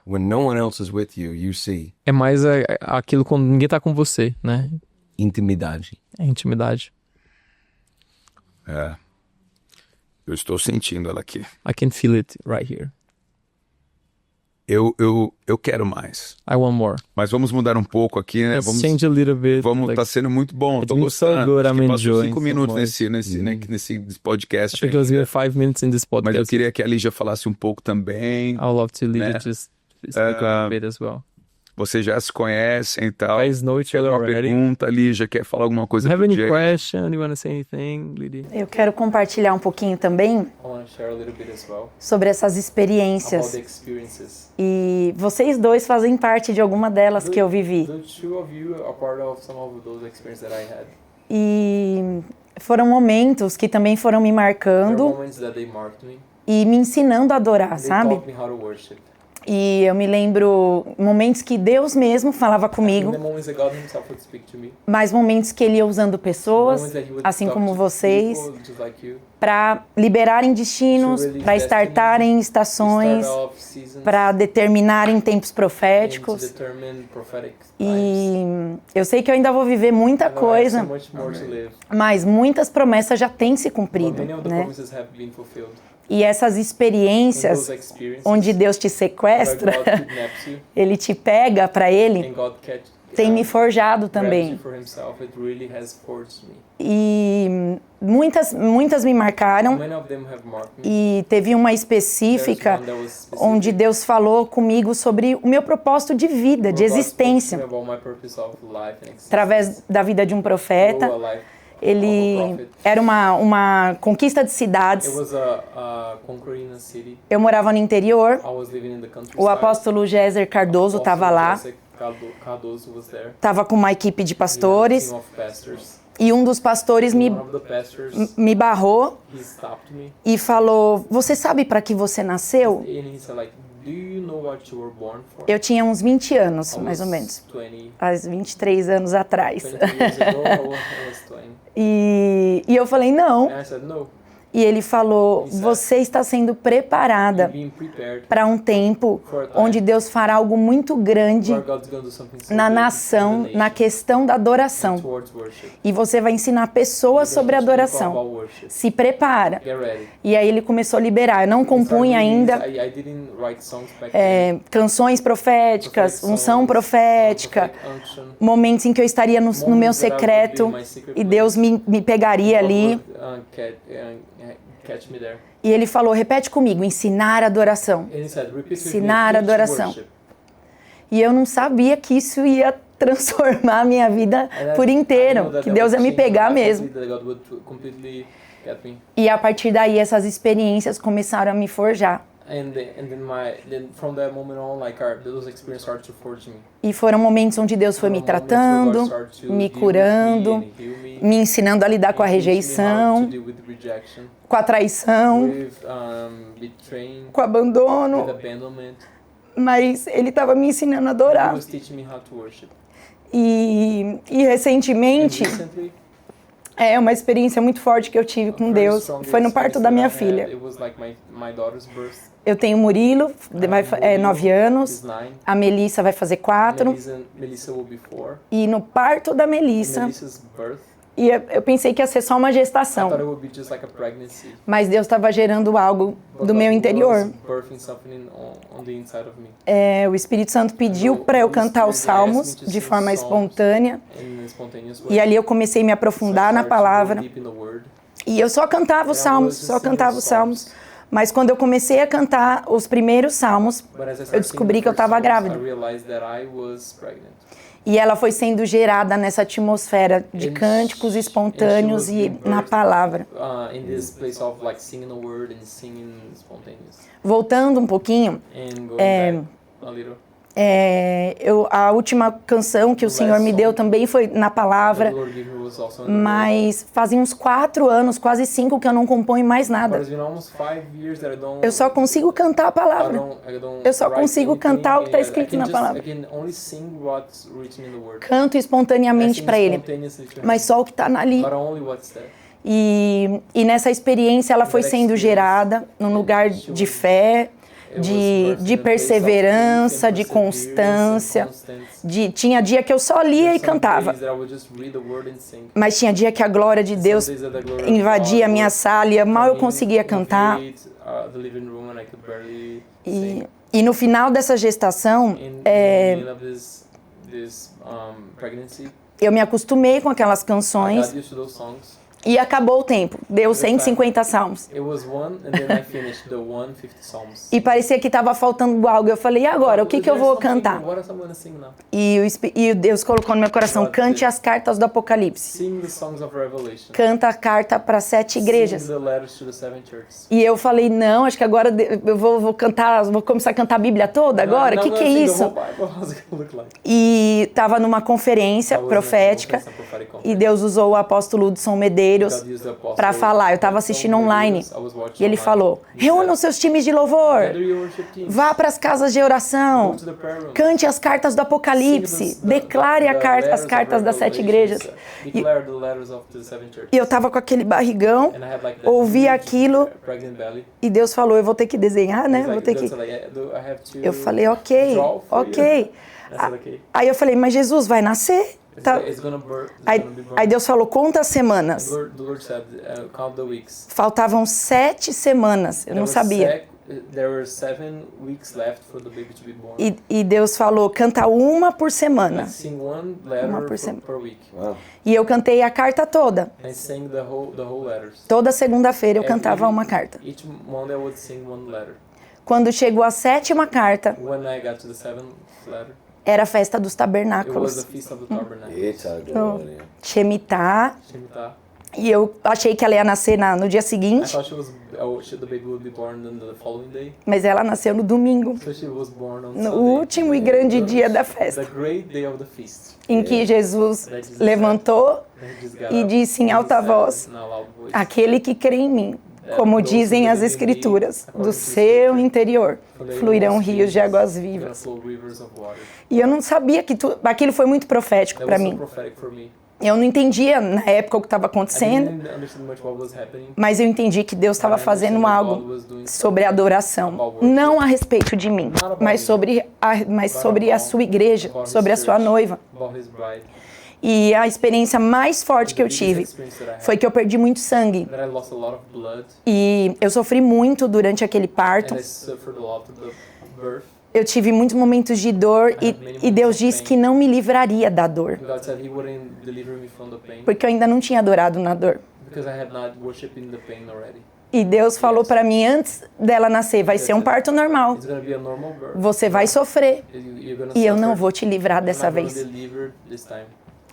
when no one else is with you, you see É mais aquilo quando ninguém tá com você, né? intimidade. É intimidade. É. Eu estou sentindo ela aqui. I can feel it right here. Eu quero mais. I want more. Mas vamos mudar um pouco aqui, né? Let's change a little bit. Vamos, like, tá sendo muito bom. it's Tô been so gostando. good, Acho I'm que passou enjoying 5 so minutos much. nesse podcast. I think it was ainda. good 5 minutes in this Mas eu podcast. queria que a Lígia falasse um pouco também. I would love to leave né? it just speak a bit as well. Vocês já se conhecem e tal. You guys know each Quer other uma already. pergunta, Lígia? Quer falar alguma coisa? Have pro any Jay? question? You want to say anything, Lydia? Eu quero compartilhar um pouquinho também I want to share a little bit as well sobre essas about experiências. the experiences. E vocês dois fazem parte de alguma delas que eu vivi. The two of you are part of some of those experiences that I had. E foram momentos que também foram me There are marcando moments that they marked me. e me ensinando a adorar, They sabe? taught me how to worship. E eu me lembro momentos que Deus mesmo falava In the comigo, moments that God himself would speak to me. mas momentos que ele ia usando pessoas, Moments that he would assim talk como to vocês, people just like you. para liberarem destinos, To release para destiny, startarem estações, Start off seasons para determinarem tempos and to proféticos. determine prophetic times. E eu sei que eu ainda vou viver muita I know I have coisa, so much more to live. mas muitas promessas já têm se But cumprido, many of the né? promises have been fulfilled. E essas And experiências those experiences onde Deus te where sequestra, God kidnaps you ele te pega para ele, and God tem me forjado grabs you também. for himself, it really has forged me. E muitas me marcaram. Many of them have marked me. E teve uma There's específica one that was specific. onde Deus falou comigo sobre o meu propósito de vida, de God spoke to existência, me about my purpose of life and existence. através da vida de um profeta. Through a life Ele of a prophet. era uma conquista de cidades. It was a conquering a city. Eu morava no interior. I was living in the countryside. O apóstolo Géser Cardoso estava lá. Cardoso was there. Estava com uma equipe de We had a pastores. team of pastors. E um dos pastores One of the pastors, me barrou he stopped me e falou: "Você sabe para que você nasceu?" and he said like, do you know what you were born for? Eu tinha uns 20 anos, I mais ou was menos. 20, Há 23 anos atrás. 23 years ago, I was 20. E eu falei: "Não." And I said, no, E ele falou: "Você está sendo preparada you're being prepared para um tempo for a time onde Deus fará algo muito grande where God's going to do something so na big in nação, the na nation questão da adoração. towards worship. E você vai ensinar pessoas sobre You're gonna teach adoração. people about worship. Se prepara." Get ready. E aí ele começou a liberar. Eu não compunha ainda I didn't write songs back then. canções proféticas, Prophetic unção songs, profética, prophetic unction. momentos em que eu estaria no meu Moments that I would secreto be in my secret e place. Deus me pegaria God ali. would, catch me there. E ele falou: "Repete comigo, ensinar adoração." And he said, repeat with me, Ensinar teach adoração. worship. E eu não sabia que isso ia transformar a minha vida And I por knew inteiro, that que that Deus ia would me change my pegar life mesmo. completely, that God would completely get me. E a partir daí essas experiências começaram a me forjar. And then from that moment on, like those experiences started to forge me. E foram momentos onde Deus foi me Moments where God tratando, started to me deal with curando, me and heal me, me ensinando a lidar com a and teach me how rejeição, to deal with rejection, com a traição, with betraying, com o with abandono, abandonment. mas ele estava me ensinando a He adorar. was teaching me how to worship. E And recentemente, recently, é uma experiência muito forte que eu tive com very Deus. strong Foi no parto da minha experience that I filha. had. It was like my daughter's birth. Eu tenho o Murilo, vai, Murilo 9 anos. is 9. A Melissa vai fazer 4. Melissa will be 4. E no parto da Melissa, Melissa's birth, e eu pensei que ia ser só uma I thought gestação. it would be just like a pregnancy. Mas Deus estava gerando algo But do meu God interior. was birthing something on the inside of me. O Espírito Santo pediu para eu cantar os salmos de forma espontânea. In a spontaneous way. E ali eu comecei a me aprofundar na So I started to go palavra. deep in the word. E eu só cantava os salmos, só cantava os salmos. Mas quando eu comecei a cantar os primeiros salmos, But as I eu started descobri singing que eu the first estava songs, grávida. I realized that I was pregnant. E ela foi sendo gerada nessa atmosfera de And cânticos she espontâneos was e being na birthed, palavra. In this place of like singing the word and singing spontaneous. Voltando um pouquinho, And going back a little. a última canção que o Senhor me deu também foi na palavra, The Lord gave me was also in the word. mas fazem uns 4 anos, quase 5, que eu não componho mais But nada. it's been almost 5 years that I don't. Eu só consigo cantar a palavra. Eu só consigo cantar o que está escrito na palavra. I can only sing what's written in the word. Canto espontaneamente para Ele, mas só o que está ali. But only what's there. E nessa experiência ela foi sendo gerada num lugar de fé, de perseverança, de constância. Tinha dia que eu só lia e cantava, mas tinha dia que a glória de Deus invadia a minha sala e mal eu conseguia cantar. E no final dessa gestação, eu me acostumei com aquelas canções e acabou o tempo. Deu 150 salmos. E parecia que estava faltando algo. Eu falei, e agora? O que eu vou cantar? E Deus colocou no meu coração, cante as cartas do Apocalipse. Canta a carta para 7 igrejas. E eu falei, não, acho que agora eu vou cantar, vou começar a cantar a Bíblia toda agora? O que é isso? E estava numa conferência profética e Deus usou o apóstolo Hudson Medeiros para falar. Eu estava assistindo online e ele falou, reúna os seus times de louvor, vá para as casas de oração, cante as cartas do Apocalipse, declare as cartas das 7 igrejas. E eu estava com aquele barrigão, ouvi aquilo e Deus falou, eu vou ter que desenhar, né? Eu falei, ok. Aí eu falei, mas Jesus vai nascer? Tá. Aí Deus falou, conta as semanas. Faltavam 7 semanas, eu não sabia. There were 7 weeks left for the baby to be born. E Deus falou, canta uma por semana. I sing one letter Uma por semana. per week. Wow. E eu cantei a carta toda. I sang the whole letters. Toda segunda-feira eu cantava uma carta. Each Monday I would sing one letter. Quando chegou a 7ª carta, When I got to the 7th letter, era a festa dos it was tabernáculos. the Feast of the Tabernacle. Eita, glória. Shemitah. Shemitah. E eu achei que ela ia nascer no dia I seguinte, thought the baby would be born on the following day. mas ela nasceu no domingo, So she was born on no Sunday. último e grande dia da The festa, great day of the feast. em que Jesus levantou Then he just got e up disse em and alta said voz, in a loud voice, aquele que crê em mim, como dizem as escrituras, do seu interior fluirão rios de águas "You're gonna vivas. flow rivers of water." E eu não sabia que aquilo foi muito profético That para was so mim. prophetic for me. Eu não entendia na época o que estava I acontecendo, didn't understand much what was happening. mas eu entendi que Deus estava fazendo algo sobre a adoração, não a respeito de mim, mas sobre a sua igreja, sobre a sua noiva. About his bride. E a experiência mais forte que eu The biggest tive experience that I had, foi que eu perdi muito sangue. that I lost a lot of blood E eu sofri muito durante aquele parto. and I suffered a lot of the birth. Eu tive muitos momentos de dor e Deus disse que não me livraria da dor, God said he wouldn't deliver me from the pain porque eu ainda não tinha adorado na dor. because I had not worshipped in the pain already. E Deus falou para mim antes dela nascer, vai ser um parto normal. It's going to be a normal birth. Você vai sofrer You're gonna e eu não suffer. vou te livrar I'm dessa not gonna vez. deliver this time.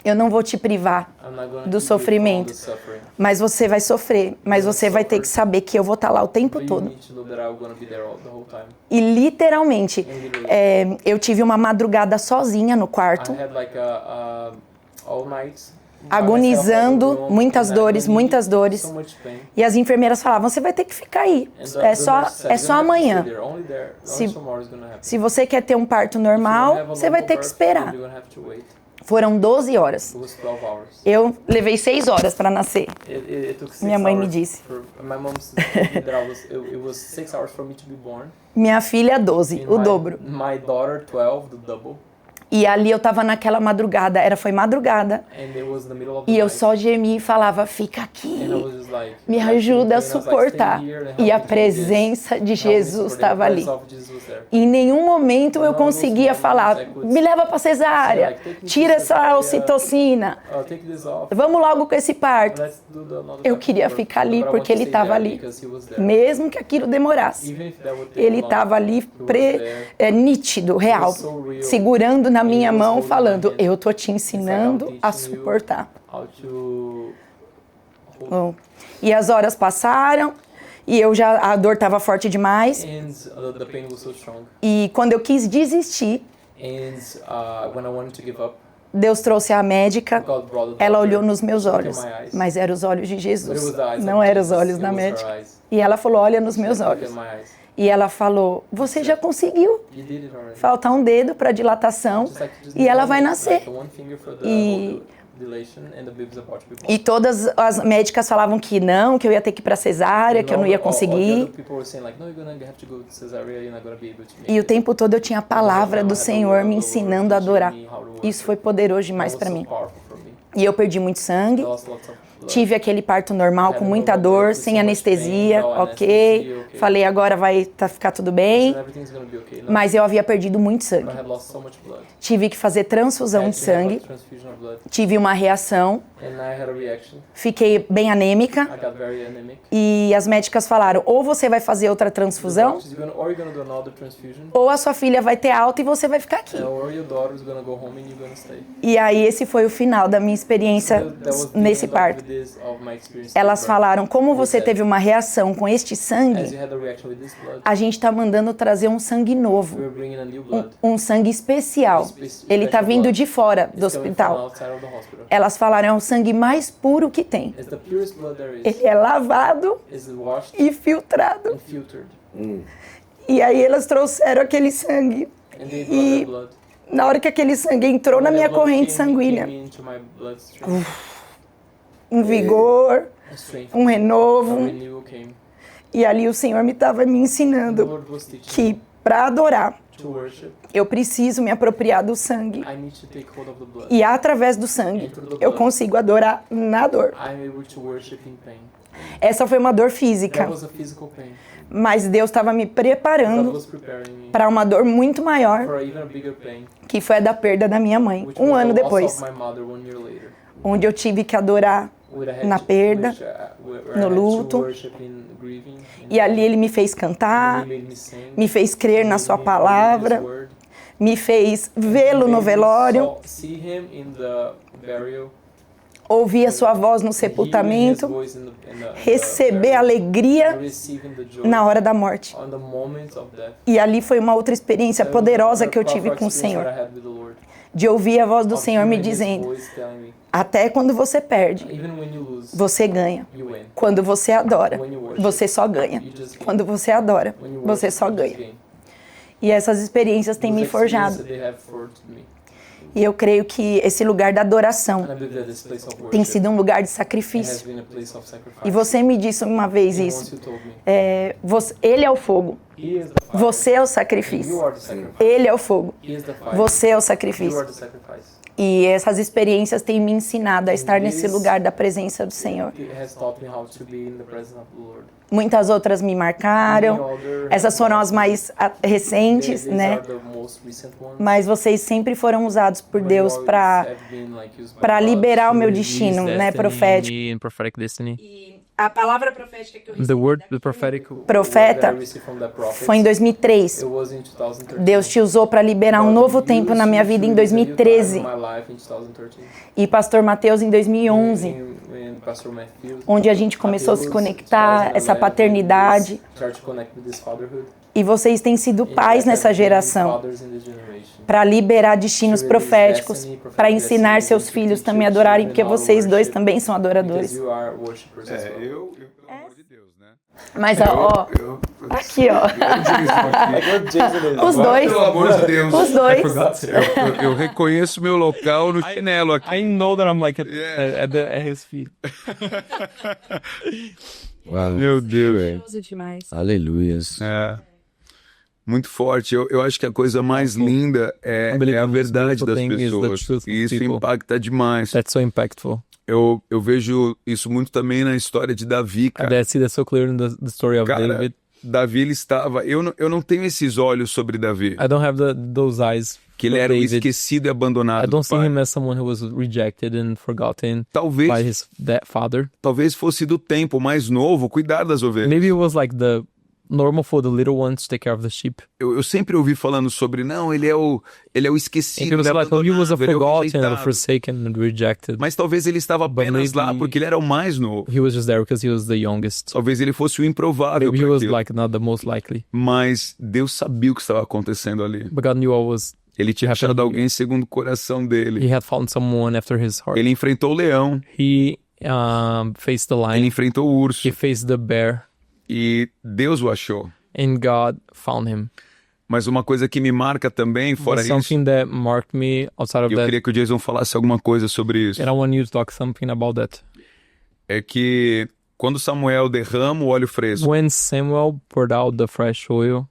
Eu não vou te privar, I'm not gonna do keep you sofrimento. from the suffering. mas você vai sofrer, mas você vai ter que saber que eu vou estar lá o tempo But you todo. need to know that I'm gonna be there the whole time. E literalmente, eu tive uma madrugada sozinha no quarto, I had like a all night agonizando, by myself in the room, muitas in dores, agony, muitas dores. so much pain. E as enfermeiras falavam, você vai ter que ficar aí, And é the só, nurse said, é "You're só gonna have to amanhã. stay there, only there, Se- only tomorrow is gonna happen." Se você quer ter um parto If you wanna normal, have a você vai normal ter que birth, esperar. you're gonna have to wait. Foram 12 horas. It was 12 hours. Eu levei 6 horas para nascer. It took 6 Minha mãe me hours disse. My mom told me that it was 6 hours for me to be born. Minha filha, 12, And o dobro. My daughter, 12, the double. E ali eu tava naquela madrugada, foi madrugada, And it was the middle of the e eu night. só gemia e falava, fica And I aqui, was just like, me like, ajuda a and I was like, suportar. "Stay here and E a help me do this." presença de Help me Jesus support. estava The ali. presence of Jesus was there. Em nenhum momento eu conseguia falar, me leva para cesárea, tira essa ocitocina, Take this off. vamos logo com esse parto. Let's do the another Eu type queria of work. ficar ali But I porque want to ele stay estava there ali. because he was there. Mesmo que aquilo demorasse. Even if that would take Ele long, estava ali he was there. nítido, real, so real. segurando na minha was mão, holding falando, my hand. eu tô te ensinando It's like, I'm a teaching you suportar. How to hold. Bom, e as horas passaram e a dor estava forte demais. And the pain was so strong. E quando eu quis desistir, And when I wanted to give up, Deus trouxe a médica. God brought the Ela doctor. olhou nos meus Look at olhos, my eyes. mas eram os olhos de But it Jesus, was the eyes não of eram os Jesus. olhos It da was her médica. eyes. E ela falou, olha nos meus Look olhos. at my eyes. E ela falou, você já conseguiu. You did it already. Falta um dedo para dilatação e ela vai nascer. Like one finger for the E- dilation and the baby's about to be born. E todas as médicas falavam que não, que eu ia ter que ir para cesárea, que eu não ia All the conseguir. other people were saying like, no, you're gonna have to go to cesarean, you're not gonna be able to make E o it. tempo todo eu tinha a palavra do Senhor me ensinando a adorar. Isso foi poderoso demais para mim. E eu perdi muito sangue. Tive aquele parto normal com muita dor, sem anestesia, ok. Falei, agora vai ficar tudo bem. Mas eu havia perdido muito sangue. Tive que fazer transfusão de sangue. Tive uma reação. Fiquei bem anêmica. E as médicas falaram, ou você vai fazer outra transfusão, ou a sua filha vai ter alta e você vai ficar aqui. E aí esse foi o final da minha experiência nesse parto. Elas falaram, como você teve uma reação com este sangue, a gente está mandando trazer um sangue novo, um sangue especial. Ele está vindo de fora do hospital. Elas falaram, é o sangue mais puro que tem. Ele é lavado e filtrado. E aí elas trouxeram aquele sangue. E na hora que aquele sangue entrou na minha corrente sanguínea, um vigor, renovo. E ali o Senhor me estava me ensinando que Para adorar, to worship, eu preciso me apropriar do sangue. I need to take hold of the blood. E através do sangue, eu consigo adorar na dor. I'm able to worship in pain. Essa foi uma dor física, That was a physical pain. mas Deus estava me God preparando was preparing me para uma dor muito maior, for even a bigger pain, que foi a da perda da minha mãe, which um was ano the loss depois, of my mother 1 year later. onde eu tive que adorar Where I had na to- perda, where I no had to luto. worship in grieving, E ali ele me fez and cantar, he made me sing, me fez crer na sua made me believe palavra, his word, me fez vê-lo no made me velório, see him in the burial, ouvir a sua voz no hearing his sepultamento, voice in the receber burial, alegria receiving the joy na hora da morte. on the moment of death. E ali foi uma outra experiência poderosa que eu tive com o Senhor, de ouvir a voz do Senhor me dizendo: até quando você perde, Even when you lose, você ganha. you win. Quando você adora, When you worship, você só ganha. you just gain. Quando você adora, When you você worship, só you just ganha. gain. E essas experiências têm me Those forjado. experiences they have forged me. E eu creio que esse lugar da adoração And I believe that this place of tem worship sido um lugar de has sacrifício. been a place of sacrifice. E você me disse uma vez And isso. once you told me, Ele é o fogo. He is the fire. Você é o You sacrifício. are the sacrifice. Ele é o fogo. He is the fire. Você é o You are sacrifício. the sacrifice. E essas experiências têm me ensinado a estar nesse lugar da presença do Senhor. It has taught me how to be in the presence of the Lord. Muitas outras me marcaram. Essas foram as mais recentes, These né? are the most recent ones. Mas vocês sempre foram usados por But Deus you always para have been, like, used by para God liberar o to meu release destino, né, destiny profético. and prophetic destiny. E a palavra profética que eu The word, the prophetic Profeta, that I received from the prophets, foi em 2003. it was in 2013. Deus te usou para liberar um novo tempo na minha vida em 2013. E Pastor Mateus em 2011, onde a gente começou a se conectar, essa paternidade. E vocês têm sido pais nessa geração, para liberar destinos proféticos, para ensinar seus filhos também a adorarem, porque vocês dois também são adoradores. Pelo amor de Deus, né? Mas ó, aqui ó, os dois, Pelo amor de Deus. os dois. Eu reconheço meu local no chinelo aqui. I know that I'm like at his feet. Wow. Meu Deus. Aleluias. É. Muito forte. Eu acho que a coisa mais linda é a verdade das pessoas. E isso impacta demais. That's so impactful. Eu vejo isso muito também na história de Davi, cara. I see that so clear in the story of Cara, David. Davi, ele estava... Eu não tenho esses olhos sobre Davi. I don't have those eyes. Que ele for era o David. esquecido e abandonado I don't do see pai. him as someone who was rejected and forgotten by Talvez, his father. talvez fosse do tempo mais novo cuidar das ovelhas. Maybe it was like the normal for the little ones to take care of the sheep. Eu sempre ouvi falando sobre, não, ele é o And esquecido, people ele é say like, oh, he was a abandonado, ele é o forgotten and rejeitado. forsaken and rejected. Mas talvez ele estava apenas lá maybe- porque ele era o mais novo. He was just there because he was the youngest. Talvez ele fosse o improvável Maybe he para was aquilo. like not the most likely. Mas Deus sabia o que estava acontecendo ali. But God knew Ele tinha Happened. achado alguém segundo o coração dele. he had found someone after his heart. Ele enfrentou o leão, He faced the ele lion. enfrentou o urso. He faced the bear. E Deus o achou. And God found him. Mas uma coisa que me marca também, But fora isso, something that marked me outside of eu that, queria que o Jason falasse alguma coisa sobre isso, and I want you to talk something about that. é que quando Samuel derrama o óleo fresco When Samuel poured out the fresh oil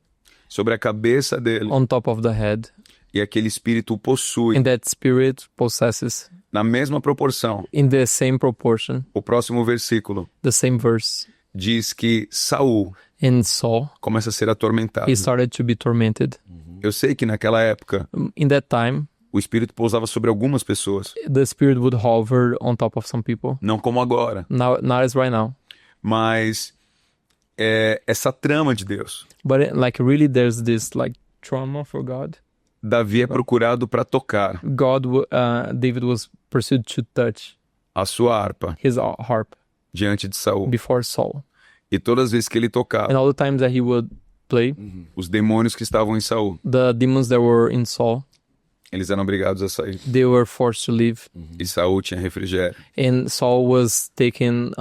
sobre a cabeça dele on top of the head, e aquele espírito o possui and that spirit possesses na mesma proporção, in the same proportion, o próximo versículo the same verse, diz que Saul in Saul, começa a ser atormentado. he started to be tormented. Eu sei que naquela época In that time, o espírito pousava sobre algumas pessoas, the spirit would hover on top of some people. não como agora, Not as right now. mas essa trama de Deus. But like really there's this like trauma for God. Davi é procurado para tocar David was pursued to touch a sua harpa his harp diante de Saul. before Saul. E todas as vezes que ele And tocava, all the times that he would play, os demônios que estavam em Saul, the demons that were in Saul, eles eram obrigados a sair. they were forced to leave. E Saul tinha refrigério. And Saul was taken,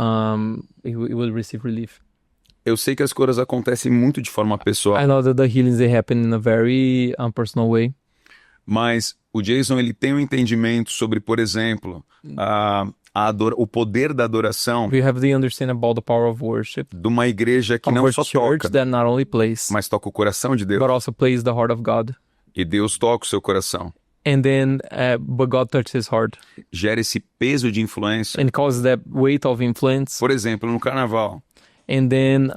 he would receive relief. Eu sei que as coisas acontecem muito de forma pessoal, I know that the healings, they happen in a very personal way. mas o Jason, ele tem um entendimento sobre, por exemplo, o poder da adoração we have the understanding about the power of worship. de uma igreja que Of não a só church toca, that not only plays, mas toca o coração de Deus. but also plays the heart of God. E Deus toca o seu coração. And then, but God touches his heart Gera esse peso de influência. and causes that weight of influence. Por exemplo, no carnaval, And then,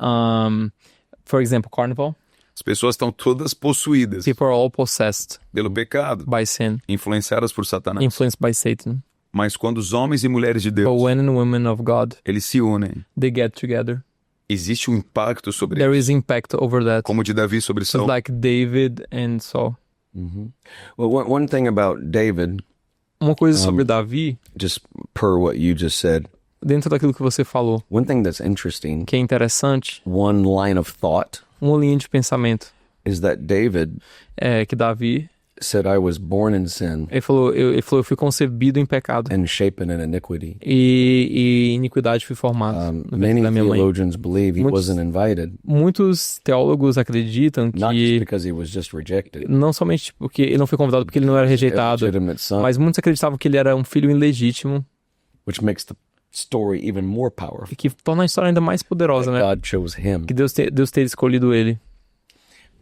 for example, carnival, as pessoas estão todas possuídas people are all possessed pelo pecado, by sin, influenciadas por Satanás. influenced by Satan. Mas quando os homens e mulheres de But Deus, when and women of God, eles se unem, they get together, existe um impacto sobre there eles, is impact over that. como de Davi sobre It's Saul. like David and Saul. Well, one thing about David, Uma coisa sobre Davi, just per what you just said, dentro daquilo que você falou, one thing that's interesting, que é interessante, one line of thought, uma linha de pensamento, is that David é que Davi, said, I was born in sin ele falou, eu fui concebido em pecado and shapen in iniquity. e iniquidade fui formado no ventre Many da minha mãe. theologians believe he Muitos- wasn't invited, Muitos teólogos acreditam not just que because he was just rejected, não somente porque ele não foi convidado porque ele não era rejeitado, illegitimate son, mas muitos acreditavam que ele era um filho ilegítimo which makes the story even more powerful. e que torna a história ainda mais poderosa, né? God chose him. Que Deus ter escolhido ele.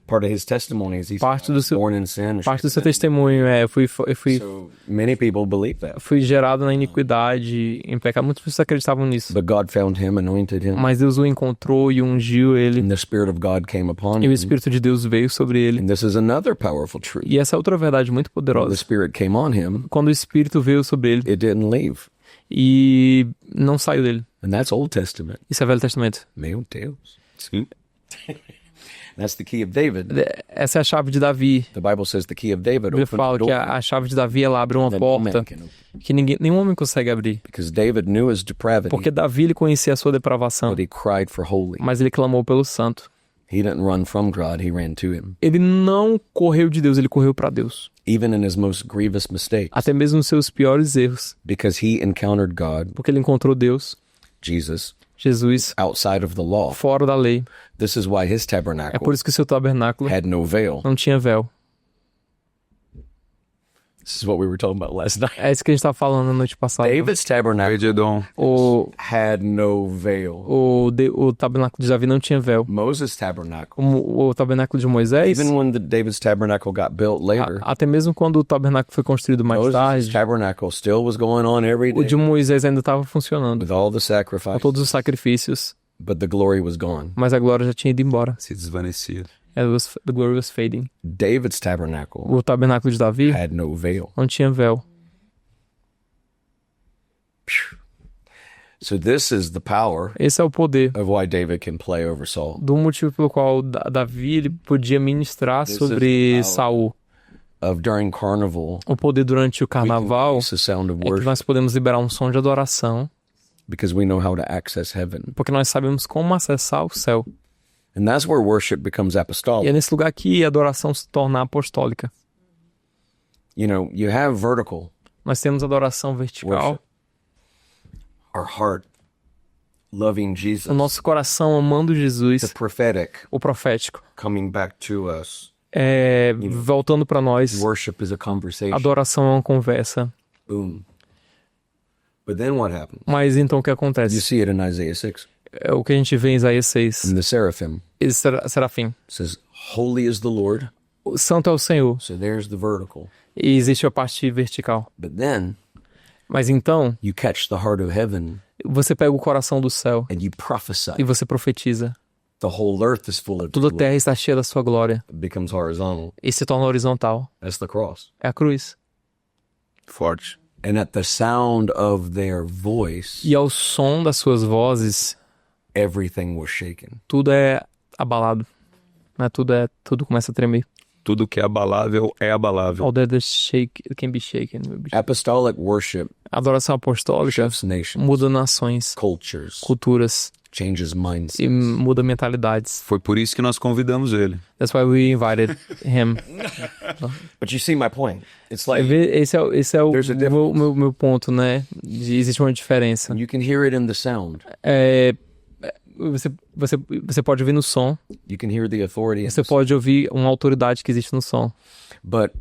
Part of his testimony is he's Parte do seu- born in sin. Parte do seu testemunho é eu fui So many people believe that. fui gerado na iniquidade, em pecado. Muitas pessoas acreditavam nisso. But God found him, anointed him, Mas Deus o encontrou e ungiu ele. and the Spirit of God came upon E o him. Espírito de Deus veio sobre ele. And this is another powerful truth. E essa é outra verdade muito When the poderosa. Spirit came on him, Quando o Espírito veio sobre ele it didn't leave. e não saiu dele. And that's Old Testament. Isso é Velho Testamento. Meu Deus. Sim. That's the key of David. Essa é a chave de Davi. The Bible says the key of David A Bíblia opened fala the que door a chave de Davi ela abre uma that no man porta can open. que nenhum homem consegue abrir. Because David knew his depravity, Porque Davi ele conhecia a sua depravação, but he cried for holy. mas ele clamou pelo santo. He didn't run from God, he ran to him. Ele não correu de Deus, ele correu para Deus. Even in his most grievous mistakes, Até mesmo nos seus piores erros. because he encountered God, Porque ele encontrou Deus, Jesus, Jesus, outside of the law. fora da lei. This is why his É tabernacle por isso que o seu tabernáculo had no veil. não tinha véu. This is what we were talking about last night. É isso que a gente estava falando na noite passada. David's tabernacle Edom, O, had no veil. o tabernáculo de Davi não tinha véu. Moses' tabernacle, O tabernáculo de Moisés, even when David's tabernacle got built later, até mesmo quando o tabernáculo foi construído mais Moses' tarde, tabernacle still was going on every o day de Moisés ainda estava funcionando, with all the com sacrifices, todos os sacrifícios, but the glory was gone. mas a glória já tinha ido embora. se desvanecia. The glory was fading. David's tabernacle O tabernáculo de Davi had no veil. não tinha véu. So this is the power Esse é o poder of why David can play over Saul. do motivo pelo qual Davi ele podia ministrar This is sobre the power. Saul. Of during carnival, O poder durante o we can carnaval release the sound of é que worship nós podemos liberar um som de adoração, because we know how to access heaven. porque nós sabemos como acessar o céu. And that's where worship becomes E é apostolic. nesse lugar que a adoração se torna apostólica. You know, you have vertical, Nós temos adoração vertical, Worship. our heart loving Jesus, o nosso coração amando the Jesus, prophetic o profético, coming back to us. voltando para nós. Worship is a conversation. Adoração é uma conversa. Boom. But then what happens? Mas então o que You acontece? see it in Isaiah 6. É o que a gente vê em Isaías 6. And the seraphim Esse serafim. says, Holy is the Lord. O santo é o Senhor. So there's the vertical. E existe a parte vertical. But then Mas então, you catch the heart of heaven você pega o coração do céu and you prophesy. e você profetiza. The whole earth is full of Toda a glory. terra está cheia da sua glória. It becomes horizontal. E se torna horizontal. That's the cross. É a cruz. Forte. And at the sound of their voice, E ao som das suas vozes, everything was shaken. tudo é abalado. Né? Tudo começa a tremer. Tudo que é abalável é abalável. All that is shake can be shaken. Apostolic worship A adoração apostólica shifts nations, muda nações, cultures, culturas changes minds. e muda mentalidades. Foi por isso que nós convidamos ele. That's why we invited him. But you see my point. It's like Esse é o There's a difference. meu ponto, né? Existe uma diferença. you can hear it in the sound. Você pode ouvir no som, You can hear the authority. in você the sound. pode ouvir uma autoridade que existe no som. But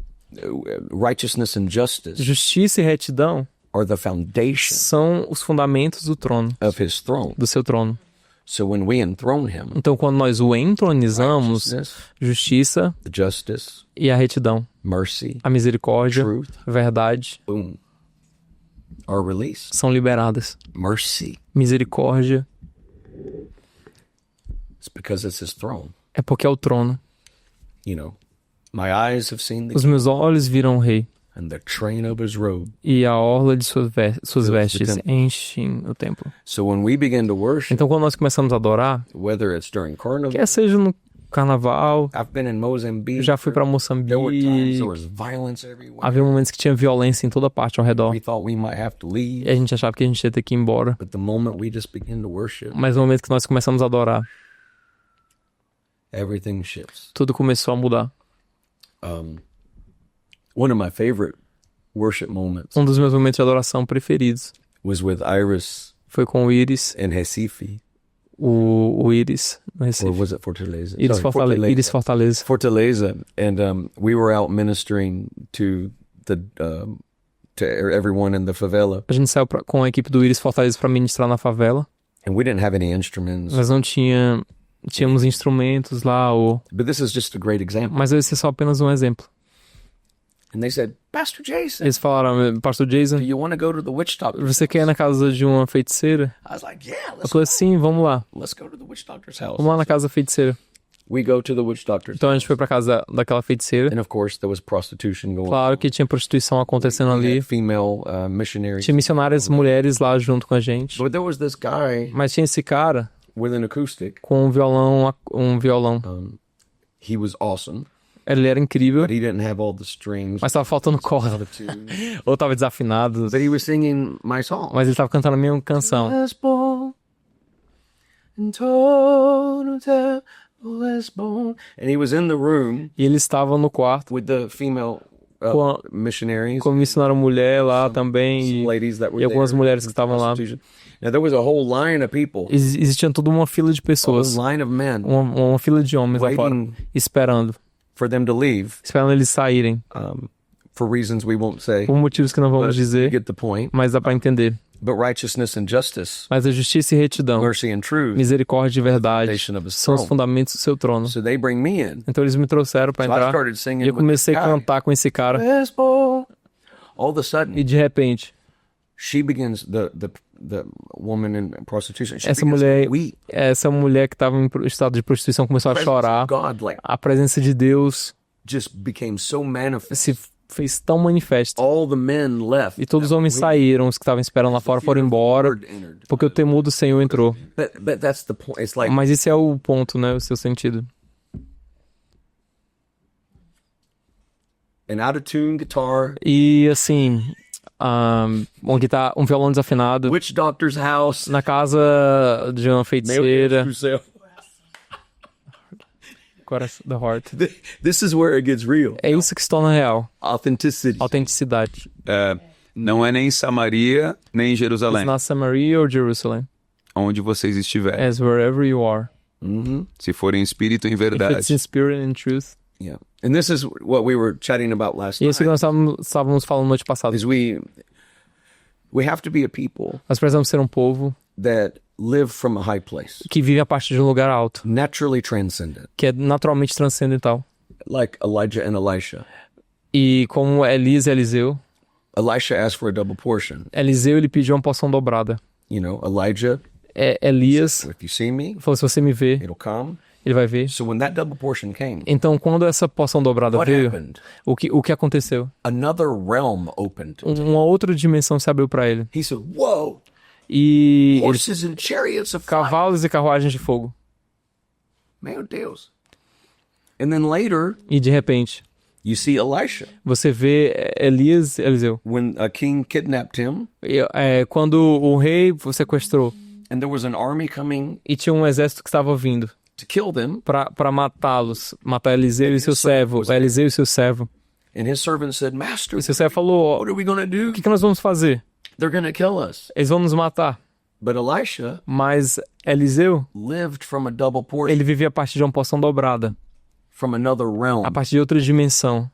righteousness and justice Justiça e retidão are the foundation são os fundamentos do trono, of his throne. do seu trono. So when we enthrone him, Então, quando nós o entronizamos, righteousness, justiça justice, e a retidão, mercy, a misericórdia, truth, verdade, boom, are released. são liberadas. Mercy. Misericórdia It's because it's his throne. é porque é o trono. You know, my eyes have seen the Os meus olhos viram o rei, and the train of his robe. e a orla de suas the vestes temple. enchem o templo. So when we begin to worship, Então, quando nós começamos a adorar, whether it's during carnival, quer seja no carnaval, I've been in Mozambique. já fui para There were times Moçambique, there was violence everywhere. havia momentos que tinha violência em toda parte ao redor, We thought we might have to leave, e a gente achava que a gente ia ter que ir embora. but the moment we just begin to worship, Mas no momento que nós começamos a adorar, everything shifts. tudo começou a mudar. One of my favorite worship moments Um dos meus momentos de adoração preferidos was with Iris foi com o Iris, in Recife, o Iris, no or Recife. was it Fortaleza? Iris Sorry, Fortaleza. Iris Fortaleza. Fortaleza, and we were out ministering to to everyone in the favela, A gente saiu com a equipe do Iris Fortaleza para ministrar na favela. and we didn't have any instruments. Nós não tínhamos instrumentos lá, But this is just a great example. mas esse é só apenas um exemplo. And they said, Pastor Jason, Eles falaram, Pastor do Jason, you want to go to the witch doctor? você quer ir na casa de uma feiticeira? I was like, yeah, Eu falei, sim, vamos lá. let's go to the witch doctor's house. Vamos lá na casa da feiticeira. We go to the witch doctor's Então a house. gente foi pra casa daquela feiticeira. And of course, there was prostitution going Claro que tinha prostituição acontecendo on. We ali. had female missionaries. Tinha missionárias mulheres lá junto com a gente. But there was this guy Mas tinha esse cara with an acoustic. com um violão. He was awesome, Ele era incrível, but he didn't have all the strings. mas tava faltando corda. Ou tava desafinado. But he was singing my song. Mas ele tava cantando a mesma canção. And he was in the room E ele estava no quarto with the female com a, missionaries, com a missionária mulher lá também. some ladies that were E algumas there, mulheres que estavam lá. prostitution. Now there was a whole line of people, Existia toda uma fila de a pessoas. line of men Uma fila de homens lá fora. waiting Esperando. for them to leave, Esperando eles saírem. for reasons we won't say. Por motivos que não vamos But you dizer. get the point. Mas dá pra entender. But righteousness and justice, Mas a justiça e retidão, mercy and truth, misericórdia e verdade, foundation of his são os throne. fundamentos do seu trono. So they bring me in. Então eles me trouxeram pra So I entrar. started singing E eu with this comecei a guy. cantar com esse cara. All of a sudden, E de repente, she begins the woman in prostitution. She essa begins mulher, to weep. essa mulher que estava em estado de prostituição começou a Presence chorar. of God like A presença de Deus just became so manifest. se fez tão manifesta. All the men left. E todos os homens saíram, os que estavam esperando lá fora foram embora, Entered. porque o temor do Senhor entrou. But that's the point. It's like Mas esse é o ponto, né? O seu sentido. an out-of-tune guitar, E assim, um violão desafinado witch doctor's house, na casa de uma feiticeira. Coração da heart. This is where it gets real. É isso que se torna real. Authenticity. Autenticidade. Não é nem em Samaria, nem em It's Jerusalém, not Samaria or Jerusalem. onde vocês estiverem. As wherever you are. Se for em espírito e em If it's verdade. in spirit and truth. Yeah. And this is what we were chatting about last E isso que night. nós estávamos falando noite passada. Is we have to be a people Nós precisamos ser um povo that live from a high place, que vive a partir de um lugar alto, naturally transcendent, que é naturalmente transcendental. like Elijah and Elisha. E como Elias e Eliseu, Elisha asked for a double portion. Eliseu ele pediu uma porção dobrada. You know, Elijah, Elias if you see me, falou, se você me vê, it'll come. ele vai ver. So when that double portion came, Então, quando essa porção dobrada what veio, happened? o que aconteceu? Another realm opened. Uma outra dimensão se abriu para ele. He said, whoa, E ele, horses and chariots of fire. cavalos e carruagens de fogo. Meu Deus. And then later, E de repente, you see Elisha. você vê Elias e Eliseu. When a king kidnapped him, Quando o rei o sequestrou and there was an army coming e tinha um exército que estava vindo to kill them, para matá-los, matar Eliseu e seu servo, Eliseu e seu servo. and his servant said, Master, E seu servo falou, what are we going to do? o que nós vamos fazer? They're going to kill us. Eles vão nos matar. But Elisha Mas Eliseu, lived from a double portion, ele vivia a partir de uma porção dobrada, from another realm, a partir de outra dimensão.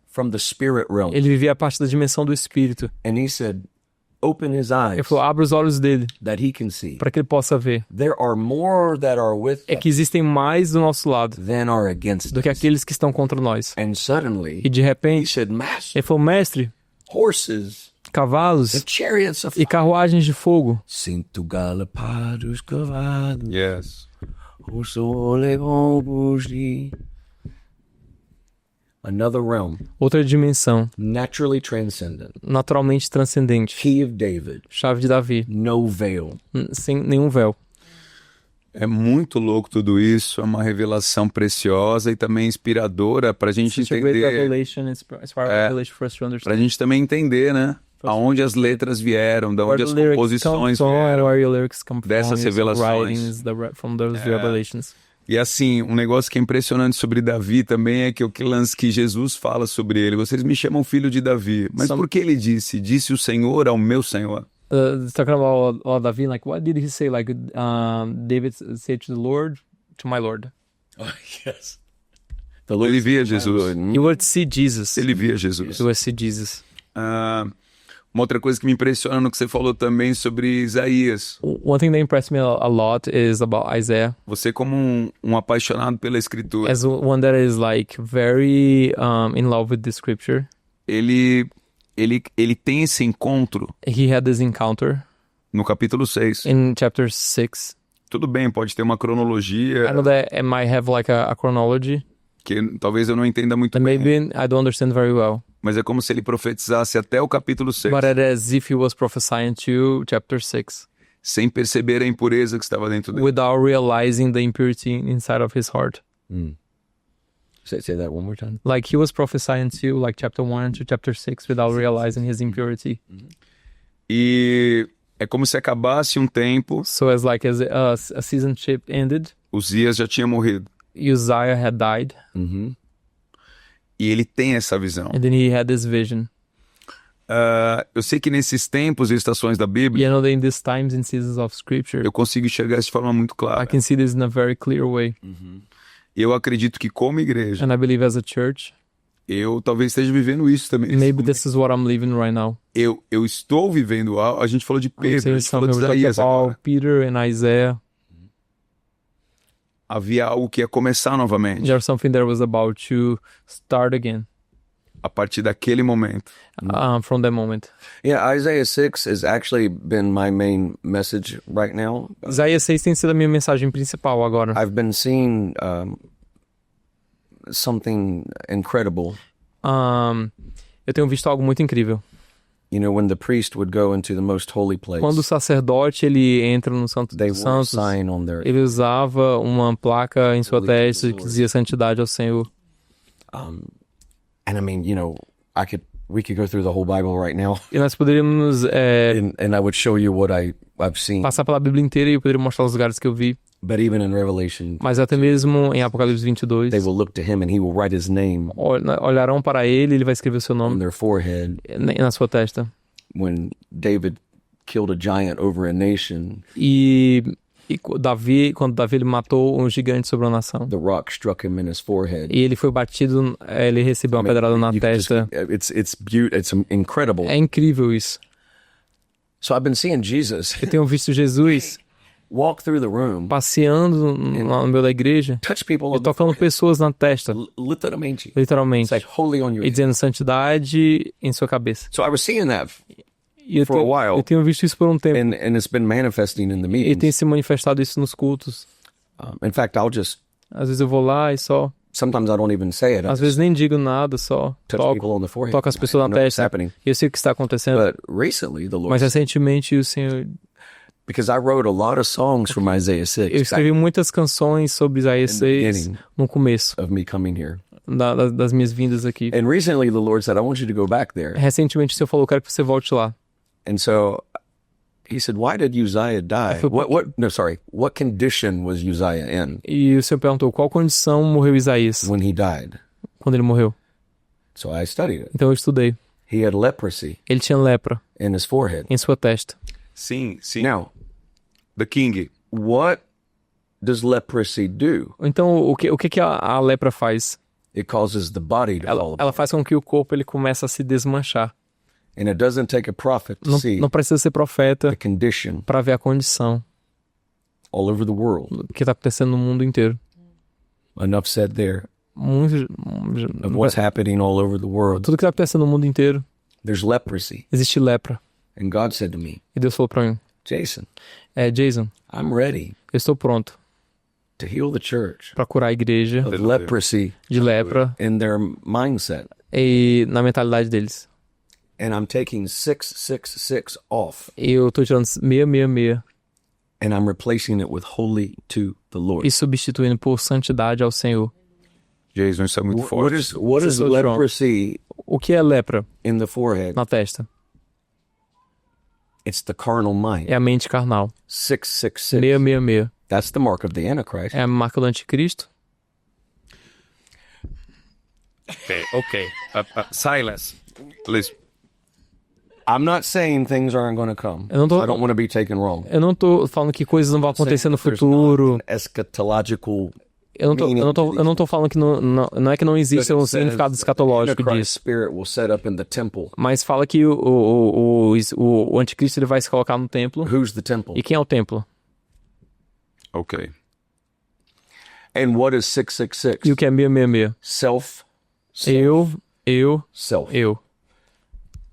from the spirit realm. Ele vivia a partir da dimensão do espírito. And he said, open his eyes Ele falou, abre os olhos dele, that he can see. para que ele possa ver. There are more that are with É que existem mais do nosso lado than are against do que us. aqueles que estão contra nós. And suddenly, E de he repente, said, Master, ele falou, mestre, horses cavalos and chariots of e carruagens de fogo. Sinto galopar dos cavalos, Yes. o sol levou-vos-de. Another realm, Outra dimensão, naturally transcendent. naturalmente transcendente. Key of David, Chave de Davi, no veil. sem nenhum véu. É muito louco tudo isso, é uma revelação preciosa e também inspiradora para a gente Such a great entender, revelation, inspiring revelation for us to understand. para a gente também entender, né? Aonde as letras vieram, de onde as composições vieram. where your lyrics come from, dessas your revelações. writings, from those revelations. E assim, um negócio que é impressionante sobre Davi também é que o que lance que Jesus fala sobre ele. Vocês me chamam filho de Davi. Mas por que ele disse? Disse o Senhor ao meu Senhor. Talking about Davi, like, what did he say? Like, David said to the Lord, to my Lord. Oh, yes. Ele via Jesus. He would see Jesus. Ele via Jesus. He would see Jesus. Uma outra coisa que me impressiona no que você falou também sobre Isaías. One thing that impressed me a lot is about Isaiah. Você como um apaixonado pela escritura. As one that is like very in love with the scripture. Ele tem esse encontro He had this encounter no capítulo 6. in chapter 6. Tudo bem, pode ter uma cronologia I know that it might have like a chronology que talvez eu não entenda muito that bem. maybe I don't understand very well. Mas é como se ele profetizasse até o capítulo 6, But it is as if he was prophesying to chapter 6 sem perceber a impureza que estava dentro dele. without realizing the impurity inside of his heart. Say that one more time. Like he was prophesying to like chapter 1 to chapter 6 without realizing his impurity. E é como se acabasse um tempo, So as like as a seasonship ended, Uzias já tinha morrido. Uzziah had died, E ele tem essa visão. and then he had this vision. Eu sei que nesses tempos e estações da Bíblia, You know that in these times and seasons of scripture, eu consigo enxergar isso de forma muito I clara. can see this in a very clear way. E eu acredito que como igreja, And I believe as a church, eu talvez esteja vivendo isso também. maybe this is what I'm living right now. Eu estou vivendo algo. A gente falou de I'm Pedro, a saying gente falou de something we talked Isaías about agora. Peter and Isaiah. Havia algo que ia começar novamente There's something that was about to start again a partir daquele momento. from that moment. Yeah, Isaiah 6 has actually been my main message right now. Isaías 6 tem sido a minha mensagem principal agora. I've been seeing something incredible. Eu tenho visto algo muito incrível. You know, when the priest would go into the most holy place, Quando o sacerdote ele entra no Santo they dos wore a Santos, sign on their ele usava uma placa em sua testa que dizia santidade ao Senhor. and I mean, you know, we could go through the whole Bible right now, E nós poderíamos and I would show you what I've seen. passar pela Bíblia inteira e eu poderia mostrar os lugares que eu vi. But even in Revelation, Mas até mesmo em Apocalipse 22, they will look to him and he will write his name olharão para ele, ele vai escrever o seu on nome their forehead. na sua testa. When David killed a giant over a nation, E quando Davi ele matou um gigante sobre a nação. the rock struck him in his forehead. E ele foi batido, ele recebeu uma pedrada na You can just- testa. it's incredible. É incrível isso. So I've been seeing Jesus Eu tenho visto Jesus walk through the room, passeando lá no meio da igreja touch people e on the tocando pessoas na testa, literalmente. literalmente. It's like holy on your E head. dizendo santidade em sua cabeça. So I was seeing that, E For a while. eu tenho visto isso por um tempo. and it's been manifesting in the E tem meetings. se manifestado isso nos cultos. In fact, I'll just Às vezes eu vou lá e só. sometimes I don't even say it. I Às vezes nem digo nada, só touch people toco. on the forehead. Toco as pessoas I na know what's testa. happening. E eu sei o que está acontecendo. But recently, the Lord, Mas recentemente o Senhor. because I wrote a lot of songs from Isaiah 6 Eu escrevi muitas canções sobre Isaías In the 6 beginning. no começo of me coming here. das minhas vindas aqui. And recently, the Lord said, I want you to go back there. Recentemente o Senhor falou: eu quero que você volte lá. And so he said, why did Uzziah die? feel- What condition was Uzziah in E o Senhor perguntou: qual condição morreu Isaías when he died? quando ele morreu? So I studied it. Então eu estudei. He had leprosy Ele tinha lepra in his forehead. em sua testa. Sim, sim. Now, The King. what does leprosy do? Então o que a lepra faz? It causes the body to fall apart. Ela faz com que o corpo ele comece a se desmanchar. And it doesn't take a prophet to Não, see não precisa ser profeta the condition para ver a condição all over the world. que está acontecendo no mundo inteiro. Enough said there of what's happening all over the world. Tudo que está acontecendo no mundo inteiro, There's leprosy. existe lepra. And God said to me, E Deus falou para mim, Jason, Jason, I'm ready eu estou pronto to heal the church para curar a igreja of leprosy de lepra in their mindset. e na mentalidade deles. And I'm taking 666 off. E eu estou tirando 666 And I'm replacing it with holy to the Lord. e substituindo por santidade ao Senhor. Jason, isso é muito forte. What is So strong. leprosy O que é lepra in the forehead? na testa? It's the carnal mind. É a mente carnal. 666. 666 That's the mark of the Antichrist. é a marca do anticristo. Ok. Silas, listen. I'm not saying things aren't going to come. Eu não tô- I don't want to be taken wrong. Eu não tô falando que coisas não vão acontecer no There's futuro. not an eschatological Eu não tô falando que não é que não existe um significado escatológico Antichrist disso. spirit will set up in the temple. Mas fala que o anticristo ele vai se colocar no templo. Who's the temple? E quem é o templo? Ok. And what is 666? E o que é 666? Self. Eu. Self.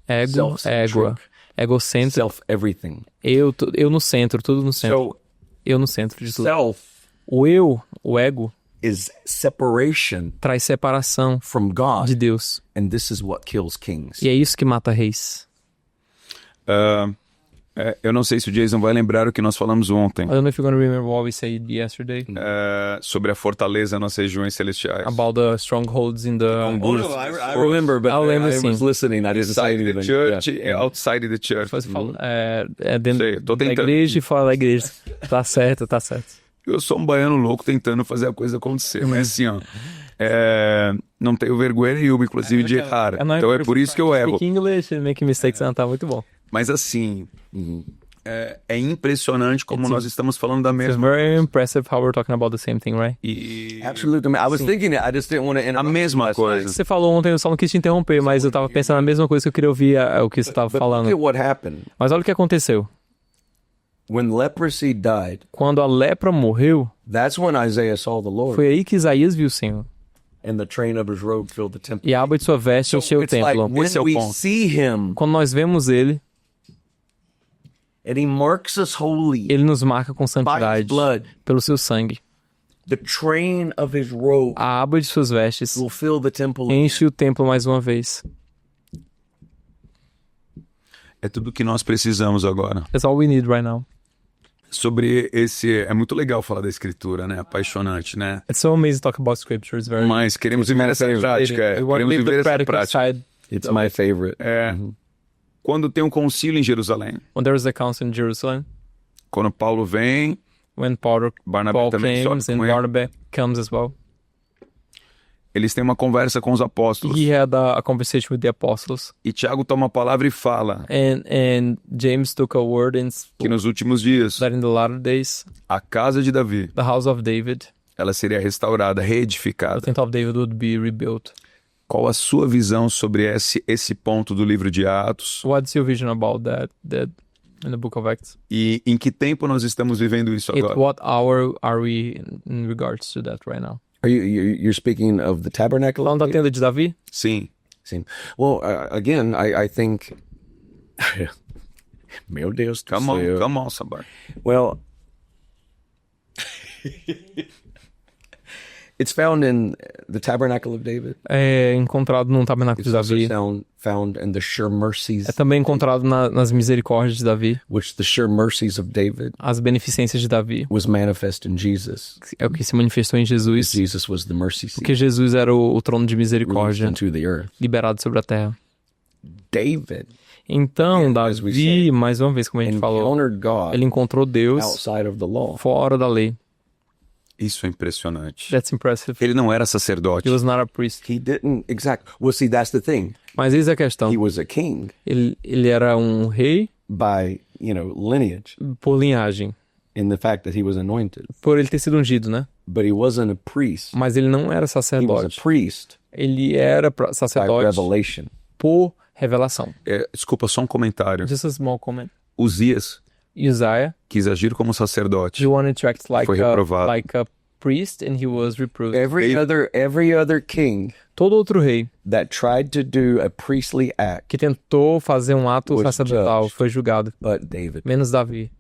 Ego, Self-centric. égua. Egocêntrico. Self everything. Eu no centro, tudo no centro. So Eu no centro de tudo. self O eu, o ego, is separation traz separação from God. de Deus. And this is what kills kings. E é isso que mata reis. Eu não sei se o Jason vai lembrar o que nós falamos ontem I don't know if you're going to remember what we said yesterday sobre a fortaleza nas regiões celestiais. about the strongholds in the... I remember, but Eu lembro, I sim. was listening. I didn't say Inside the anything. church, Yeah. outside the church. Você fala, dentro Sei, tô da tentando. igreja e fora da igreja. Tá certo, tá certo. Eu sou um baiano louco tentando fazer a coisa acontecer, mas assim, ó, não tenho vergonha nenhuma, inclusive, de errar. Então é por isso que eu erro. Speak English and make mistakes, tá muito bom. Mas assim, é impressionante como nós estamos falando da It's mesma very impressive how we're talking about the same thing, right? e Absolutely. I was thinking it. I just didn't want to a interrupt. mesma coisa. Você falou ontem, eu só não quis te interromper, mas eu tava pensando a mesma coisa que eu queria ouvir o que você tava But look falando. at what happened. Mas olha o que aconteceu. When leprosy died, Quando a lepra morreu, that's when Isaiah saw the Lord. foi aí que Isaías viu o Senhor. And the train of his robe filled the temple. E a aba de sua veste encheu o It's like templo. when Esse é o we ponto. see him Quando nós vemos ele, and he marks us holy ele nos marca com by his santidade blood, pelo seu sangue. the train of his robe A aba de suas vestes will fill the temple again. enche o templo mais uma vez. É tudo que nós precisamos agora. That's all we need right now. Sobre é muito legal falar da escritura, né? Apaixonante, né? It's so amazing to talk about scripture. It's very... Mas queremos viver essa prática. We want to Queremos live viver the essa practical prática. side. It's my favorite. Quando tem um concílio em Jerusalém, When there was a council in Jerusalem, quando Paulo vem, when Paul Barnabé também comes sobe and com ele. Barnabas comes as well, Eles têm uma conversa com os apóstolos. he had a conversation with the apostles. E Tiago toma a palavra e fala And James took a word and que spoke nos últimos dias, that in the latter days, a casa de Davi, the house of David, ela seria restaurada, the reedificada. tent of David would be rebuilt. Qual a sua visão sobre esse ponto do livro de Atos? What's your vision about that in the book of Acts? E em que tempo nós estamos vivendo isso agora? What hour are we in regards to that right now? Are you're speaking of the tabernacle? Falando da tenda de Davi? Sim. Sim. Well, again, I think. Meu Deus do Come céu. on, Sabar. Well, it's found in the tabernacle of David. É encontrado num tabernáculo It's de also Davi. found in the sure mercies, É também encontrado nas misericórdias de Davi. which the sure mercies of David As beneficências de Davi. was manifest in Jesus. É o que se manifestou em Jesus. Jesus was the mercy seat Porque Jesus era o trono de released misericórdia into the earth. liberado sobre a terra. David Então, as we Davi, said, mais uma vez, como a gente falou, encountered God ele encontrou Deus outside of the law. fora da lei. Isso é impressionante. That's impressive. Ele não era sacerdote. He was not a priest. He didn't Well, see, that's the thing. Mas eis a questão. He was a king Ele era um rei by lineage, por linhagem. in the fact that he was anointed, Por ele ter sido ungido, né? but he wasn't a priest. Mas ele não era He was a sacerdote. priest Ele era by sacerdote revelation. por revelação. Desculpa, só um comentário. Just a small comment. Uzias Uzziah, quis agir como sacerdote. he wanted to act Foi reprovado. like a priest and he was reproved. Every other king Todo outro rei that tried to do a priestly act que tentou fazer um ato Was sacerdotal judged. foi julgado, but David. menos Davi.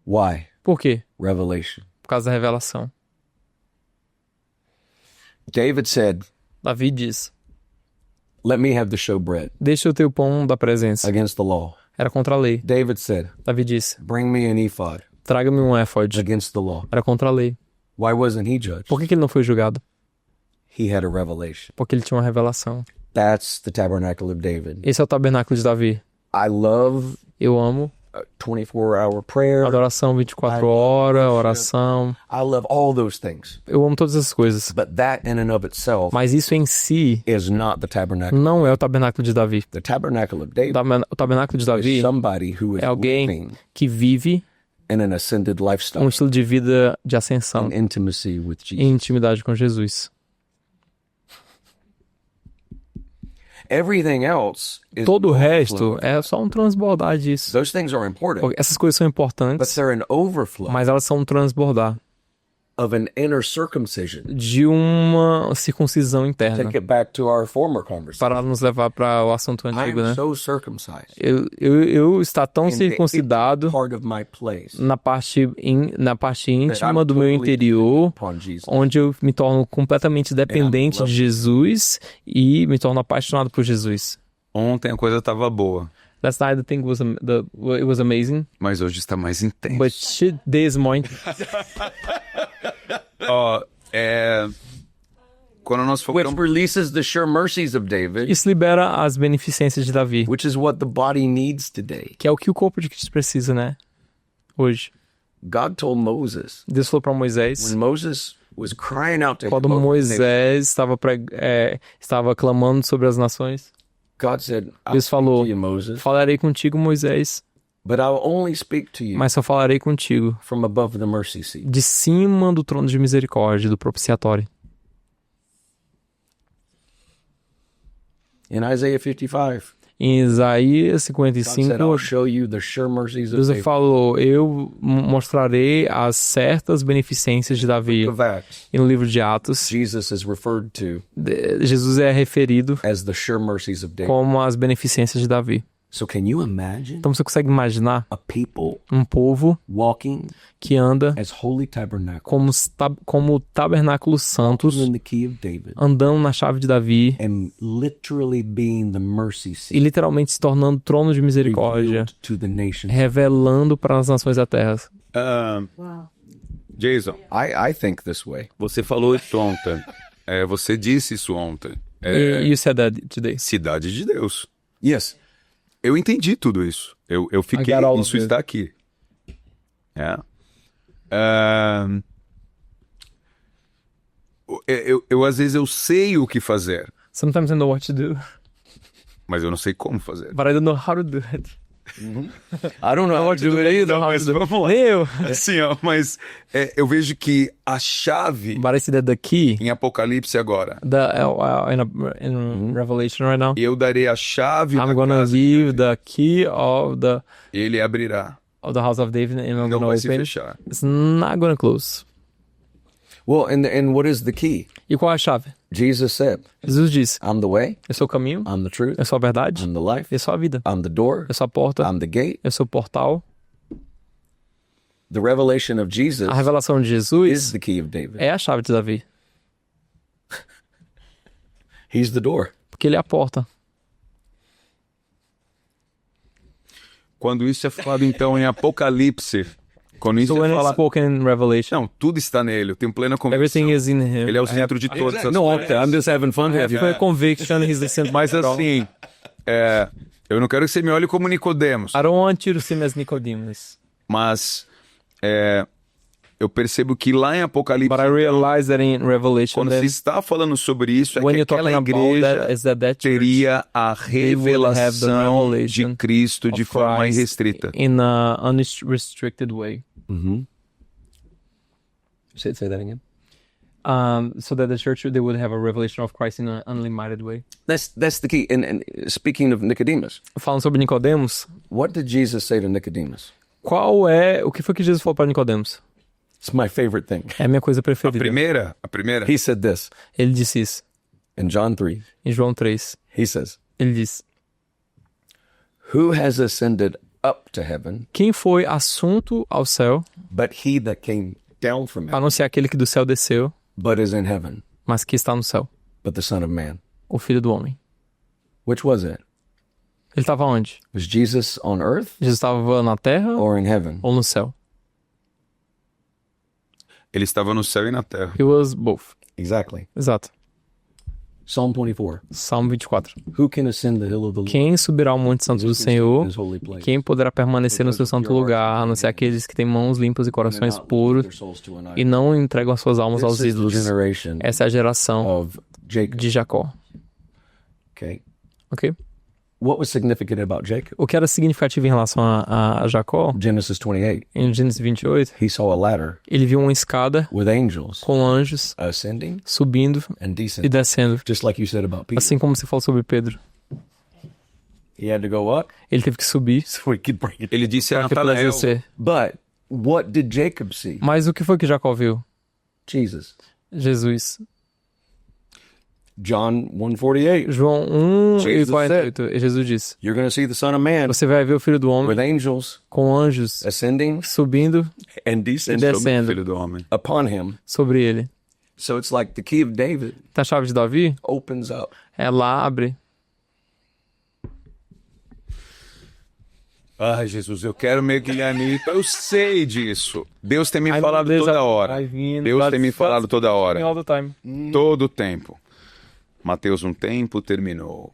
Why? Por quê? Revelation. Por causa da revelação. David said, Davi diz: let me have the showbread deixa eu ter o pão da presença. against the law. Era contra a lei. David said, Davi disse: bring me an ephod traga-me um éfode. against the law. Era contra a lei. Why wasn't he judged? Por que ele não foi julgado? He had a revelation. Porque ele tinha uma revelação. That's the tabernacle of David. Esse é o tabernáculo de Davi. I love Eu amo 24-hour prayer. adoração 24 horas, oração. I love all those things. Eu amo todas essas coisas. But that in and of itself Mas isso em si is not the tabernacle. não é o tabernáculo de Davi. The tabernacle of David O tabernáculo de Davi is somebody who is é alguém living que vive in an ascended um lifestyle estilo de vida de ascensão in intimacy with em Jesus. intimidade com Jesus. Everything else is Todo o an resto overflow. é só um transbordar disso. Those things are important, Porque essas coisas são but importantes, they're an overflow mas elas são um transbordar of an inner circumcision. de uma circuncisão interna. Take it back to our former conversation. Para nos levar para o assunto I antigo, am né? so circumcised Eu estar tão in the circuncidado part of my place na parte íntima I'm do meu totally interior, upon Jesus. onde eu me torno completamente dependente love de Jesus e me torno apaixonado por Jesus. Ontem a coisa tava boa, Last night the thing was it was amazing, mas hoje está mais intenso. but today is more Ó, quando nós Which focamos... releases the sure mercies of David, Isso libera as beneficências de Davi, which is what the body needs today. que é o que o corpo de Cristo precisa, né? Hoje. God told Moses, Deus falou para Moisés, when Moses was crying out to him, quando Moisés estava clamando sobre as nações, God said, I'll Deus speak falou, to you, Moses, falarei contigo, Moisés, but I'll only speak to you mas só falarei contigo from above the mercy seat. de cima do trono de misericórdia, do propiciatório. In Isaiah 55, Em Isaías God said, 55, I'll show you the sure mercies of Deus David. falou, eu mostrarei as certas beneficências de Davi. Of Acts, E no livro de Atos, Jesus is referred to Jesus é referido as the sure mercies of David. como as beneficências de Davi. So can you imagine Então você consegue imaginar a people um povo walking que anda as holy tabernacle como tabernáculos santos, in the key of David andando na chave de Davi and literally being the mercy e seat literalmente se tornando trono de misericórdia, revealed to the nations? revelando para as nações da terra. Jason, I think this way. você falou isso ontem. Você disse isso ontem. You said that today. Cidade de Deus. Yes. Eu entendi tudo isso. Eu fiquei... got all of Isso it. está aqui. Às vezes eu sei o que fazer, Sometimes I know what to do, mas eu não sei como fazer. but I don't know how to do it. I don't know how to do it either. Mas vamos lá. Eu. Assim, ó, mas eu vejo que a chave But I see that the key, em Apocalipse agora, in Revelation right now, eu darei a chave I'm da gonna casa, give the key of the ele abrirá, house of David and I'm não gonna vai se open. fechar. It's not gonna close. Well, and what is the key? E qual é a chave? Jesus said, Jesus disse, I'm the way, eu sou o caminho, I'm the truth, eu sou a verdade, I'm the life, eu sou a vida, I'm the door, eu sou a porta, I'm the gate. eu sou o portal. The revelation of Jesus A revelação de is Jesus the key of David. é a chave de Davi, He's the door. porque ele é a porta. Quando isso é falado, então, em Apocalipse, quando isso So when é it's falado... spoken in Revelation, Não, tudo está nele, eu tenho plena convicção. everything is in him. Ele é o centro de todas as No, coisas. I'm just having fun here. For conviction, he's the center. Mas assim, eu não quero que você me olhe como Nicodemos, I don't want you to see me as Nicodemus, mas eu percebo que lá em Apocalipse, but I realize that in Revelation, quando that se está falando sobre isso, é when que you're talking aquela about igreja that, is that church teria a will have the revelação de revelation Cristo de of forma Christ irrestrita. in a unrestricted way. Say that again. So that the church, they would have a revelation of Christ in an unlimited way. That's the key. And speaking of Nicodemus, Falando sobre Nicodemos, what did Jesus say to Nicodemus? o que foi que Jesus falou para Nicodemos? It's my favorite thing. É a minha coisa A preferida. primeira. He said this Ele disse isso. in John 3. Em João 3, He says, ele diz: who has ascended up to heaven, quem foi assunto ao céu, but he that came down from a heaven, não ser aquele que do céu desceu, but is in heaven, mas que está no céu, but the Son of Man. o Filho do Homem. Which was it? Ele estava onde? Was Jesus on earth Jesus estava na terra or in heaven? ou no céu? Ele estava no céu e na terra. He was both. Exactly. Exato. Psalm 24. Salmo 24. Who can ascend the hill of the Lord? Quem subirá ao monte santo Who do can stand in Senhor? his holy place? Quem poderá permanecer no seu santo lugar, a não ser aqueles que têm mãos limpas e corações puros e não entregam as suas almas aos This is the ídolos? generation Essa é a geração of Jacob. de Jacó. Okay. Ok? What was significant about Jacob? O que era significativo em relação a Jacó, Genesis 28. em Gênesis 28, He saw a ladder ele viu uma escada with angels com anjos ascending subindo and e descending. descendo. Just like you said about Peter. Assim como você falou sobre Pedro. He had to go up Ele teve que subir so he could bring it. Ele disse a para que pudesse Natanael, descer. But what did Jacob see? Mas o que foi que Jacó viu? Jesus. Jesus. John 1:48. João 1 e Jesus 48. E Jesus disse: You're going to see the Son of Man você vai ver o Filho do Homem with angels com anjos ascending subindo and e descending descendo filho do homem. upon him. sobre ele. So it's like the key of David Tá a chave de Davi? opens up. Ela abre. Ai, Jesus, eu quero mergulhar nisso. Eu sei disso. Deus tem me I falado know this, toda hora. I've been- Deus tem me that's- falado toda hora. All the time. Todo o tempo. Mateus, um tempo terminou.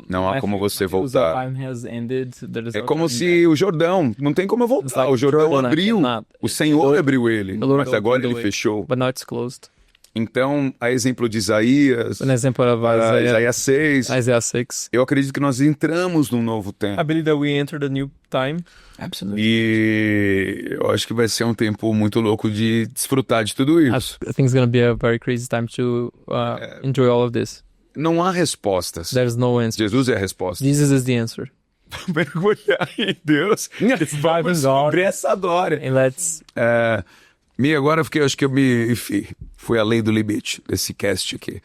Não há como você voltar. The time has ended. There is É no como time se o Jordão, não tem como eu It's voltar. like O Jordão Jordan, I abriu. cannot- O Senhor abriu ele. The Lord Mas agora opened ele the way. fechou. But now it's closed. Então, a exemplo de Isaías, An example of Isaiah, Isaías 6, Isaiah 6. eu acredito que nós entramos num novo I tempo. believe that we entered a new time. Absolutely. E eu acho que vai ser um tempo muito louco de desfrutar de tudo isso. I think it's going to be a very crazy time to enjoy all of this. Não há respostas. There's no answer. Jesus é a resposta. Jesus is the answer. Mergulhar em Deus. Vamos sobre essa glória. And let's... Agora eu acho que enfim, fui além do limite desse cast aqui.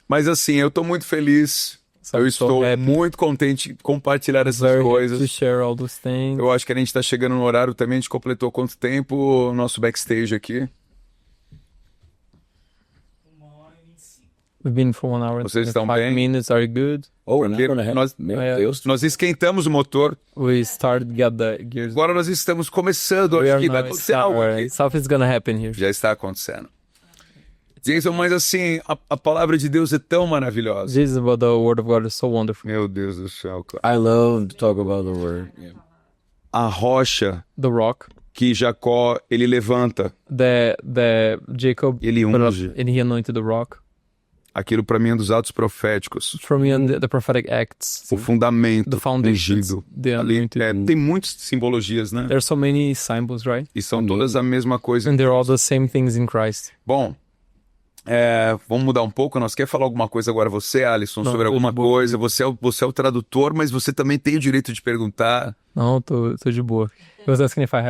Mas assim, eu tô muito feliz. Eu estou muito contente de compartilhar essas very happy to coisas. share all those things. Eu acho que a gente tá chegando no horário também. A gente completou quanto tempo o nosso backstage aqui? We've been for 1 hour Vocês and estão 5 bem? minutes. Are you good? Oh, an hour and a half. Nós, Meu É. Deus. nós esquentamos o motor. We started to get the gears. Agora nós estamos começando. We Acho are que vai now acontecer algo aqui. Something's going to happen here. Já está acontecendo. Jason, mas assim, a palavra de Deus é tão maravilhosa. Jesus, but the word of God is so wonderful. Meu Deus do céu, cara. I love to talk about the word. Yeah. A rocha The rock que Jacó, ele levanta, the Jacob ele put up, unge. and he anointed the rock. Aquilo para mim é um dos atos proféticos. From the prophetic acts, O fundamento the foundations, ungido. the Ali, anointed. tem muitas simbologias, né? There's so many symbols, right? E são todas a mesma coisa. And they're all the same things in Christ. Bom, vamos mudar um pouco. Nós quer falar alguma coisa agora, você, Alisson, Não, sobre tô de alguma boa. coisa? Você é o tradutor, mas você também tem o direito de perguntar. Não, tô de boa. He was asking if I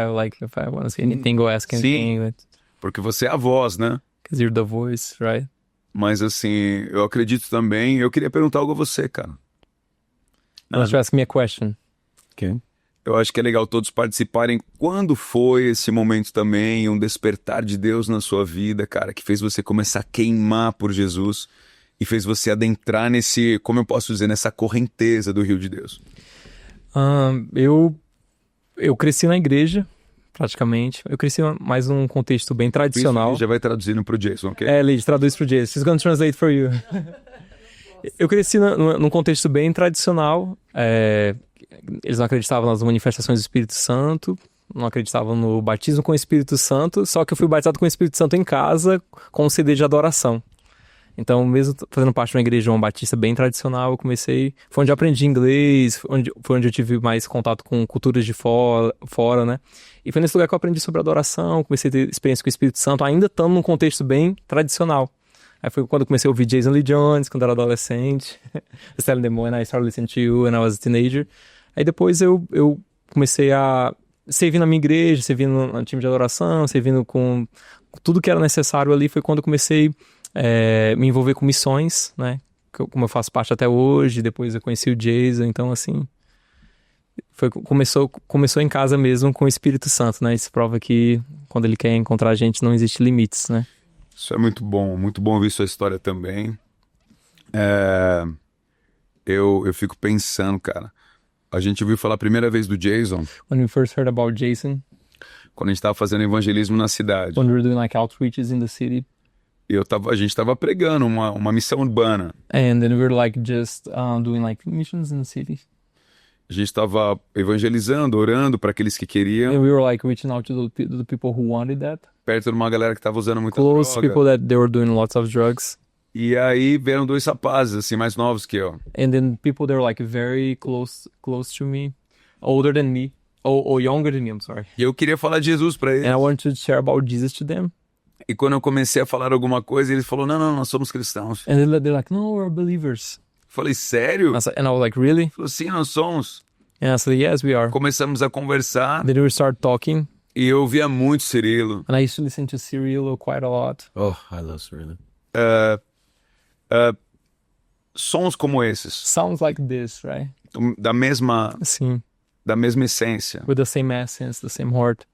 want to say anything, go ask anything. Porque você é a voz, né? Because you're the voice, right? Mas assim, eu acredito também. Eu queria perguntar algo a você, cara. I want you to ask me a question. Okay. Eu acho que é legal todos participarem. Quando foi esse momento também, um despertar de Deus na sua vida, cara, que fez você começar a queimar por Jesus e fez você adentrar nesse, como eu posso dizer, nessa correnteza do rio de Deus? Eu cresci na igreja, praticamente. Eu cresci mais num contexto bem tradicional. Já vai traduzindo pro Jason, ok? Lid, traduz pro Jason. She's gonna translate for you. Eu cresci num contexto bem tradicional. Eles não acreditavam nas manifestações do Espírito Santo, não acreditavam no batismo com o Espírito Santo, só que eu fui batizado com o Espírito Santo em casa com um CD de adoração. Então, mesmo fazendo parte de uma igreja uma batista bem tradicional, eu comecei... Foi onde eu aprendi inglês, foi onde eu tive mais contato com culturas de fora, né? E foi nesse lugar que eu aprendi sobre adoração, comecei a ter experiência com o Espírito Santo, ainda estando num contexto bem tradicional. Aí foi quando eu comecei a ouvir Jason Lee Jones, quando eu era adolescente. Selling the Moon, I started listening to you when I was a teenager. Aí depois eu comecei a servir na minha igreja, servindo no time de adoração, servindo com tudo que era necessário ali. Foi quando eu comecei a me envolver com missões, né? Como eu faço parte até hoje. Depois eu conheci o Jason, então assim... Começou em casa mesmo com o Espírito Santo, né? Isso prova que quando ele quer encontrar a gente não existe limites, né? Isso é muito bom ouvir sua história também. Eu fico pensando, cara, a gente ouviu falar a primeira vez do Jason When we first heard about Jason, quando a gente tava fazendo evangelismo na cidade. when we were doing like outreaches in the city, E a gente tava pregando uma missão urbana. and then we were like just doing like missions in the city, A gente tava evangelizando, orando para aqueles que queriam, and we were like reaching out to the people who wanted that, perto de uma galera que tava usando muita close to droga. people that they were doing lots of drugs, E aí vieram dois rapazes, assim, mais novos que eu. and then people that were like very close to me, older than me, or younger than me, I'm sorry, E eu queria falar de Jesus para eles. and I wanted to share about Jesus to them, E quando eu comecei a falar alguma coisa, eles falaram, não, nós somos cristãos. Eu and they're like, no, we're believers, falei, sério? and I was like, really? Ele falou, sim, nós somos. And I said, yes, we are. Começamos a conversar Then we started talking, e eu ouvia muito Cirilo. and I used to listen to Cirilo quite a lot. Oh, I love Cirilo. Sons como esses, Sounds like this, right? da mesma Sim, essência. with the same essence, the same heart.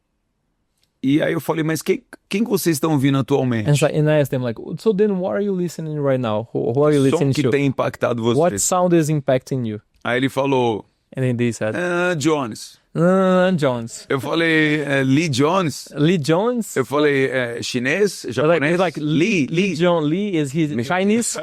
E aí eu falei, mas quem que vocês estão ouvindo atualmente? And I asked them like, so then what are you listening right now? Who are you Som listening que to? tem impactado What vocês. sound is impacting you? Aí ele falou, And then they said, Jones. Jones. Eu falei, Lee Jones. Lee Jones? Eu falei, chinês, They're japonês? like Lee. John Lee, is he Chinese?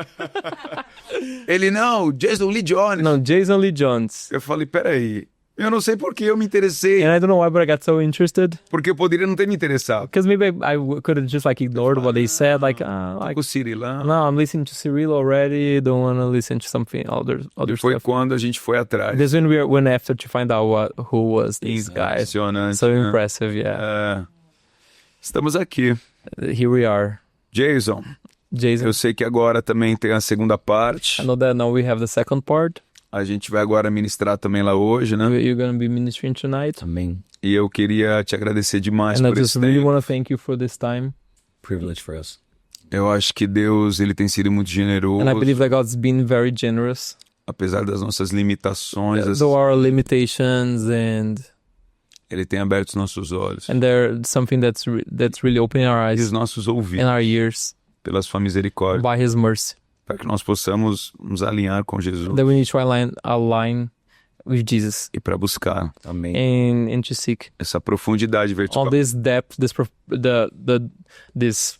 Ele, não, Jason Lee Jones. No, Jason Lee Jones. Eu falei, peraí, eu não sei por que eu me interessei. And I don't know why, but I got so interested. Porque eu poderia não ter me interessado. Because maybe I could have just like ignored what they said. Like O Cirilão. no, I'm listening to Cirilo already. Don't want to listen to something other Foi stuff. quando a gente foi atrás. This when we went after to find out who was these guys. Impressionante. So né? impressive, yeah. Estamos aqui. Here we are, Jason, Jason. eu sei que agora também tem a segunda parte. I know that now we have the second part. A gente vai agora ministrar também lá hoje, né? You're gonna be ministering tonight, Amém. E eu queria te agradecer demais and I por just esse really tempo. want to thank you for this time. Privilege for us. Eu acho que Deus, ele tem sido muito generoso, And I believe that God's been very generous, apesar das nossas limitações, though our limitations, ele tem aberto os nossos olhos and there's something that's really opening our e os eyes nossos and ouvidos our ears pela sua misericórdia, by His mercy. para que nós possamos nos alinhar com Jesus That we need to align with Jesus e para buscar Amém. and to seek essa profundidade vertical. all this depth, this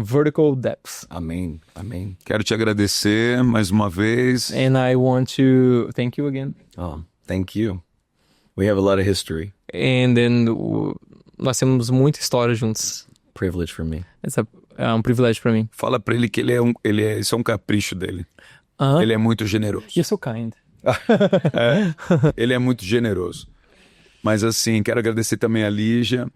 vertical depth. Amém. Amém. Quero te agradecer mais uma vez. And I want to thank you again. Oh, thank you. We have a lot of history. And then nós temos muita história juntos. Privilege for me. É um privilégio pra mim. Fala para ele que isso é um capricho dele. Uh-huh. Ele é muito generoso. You're so kind. Ele é muito generoso. Mas assim, quero agradecer também a Lígia.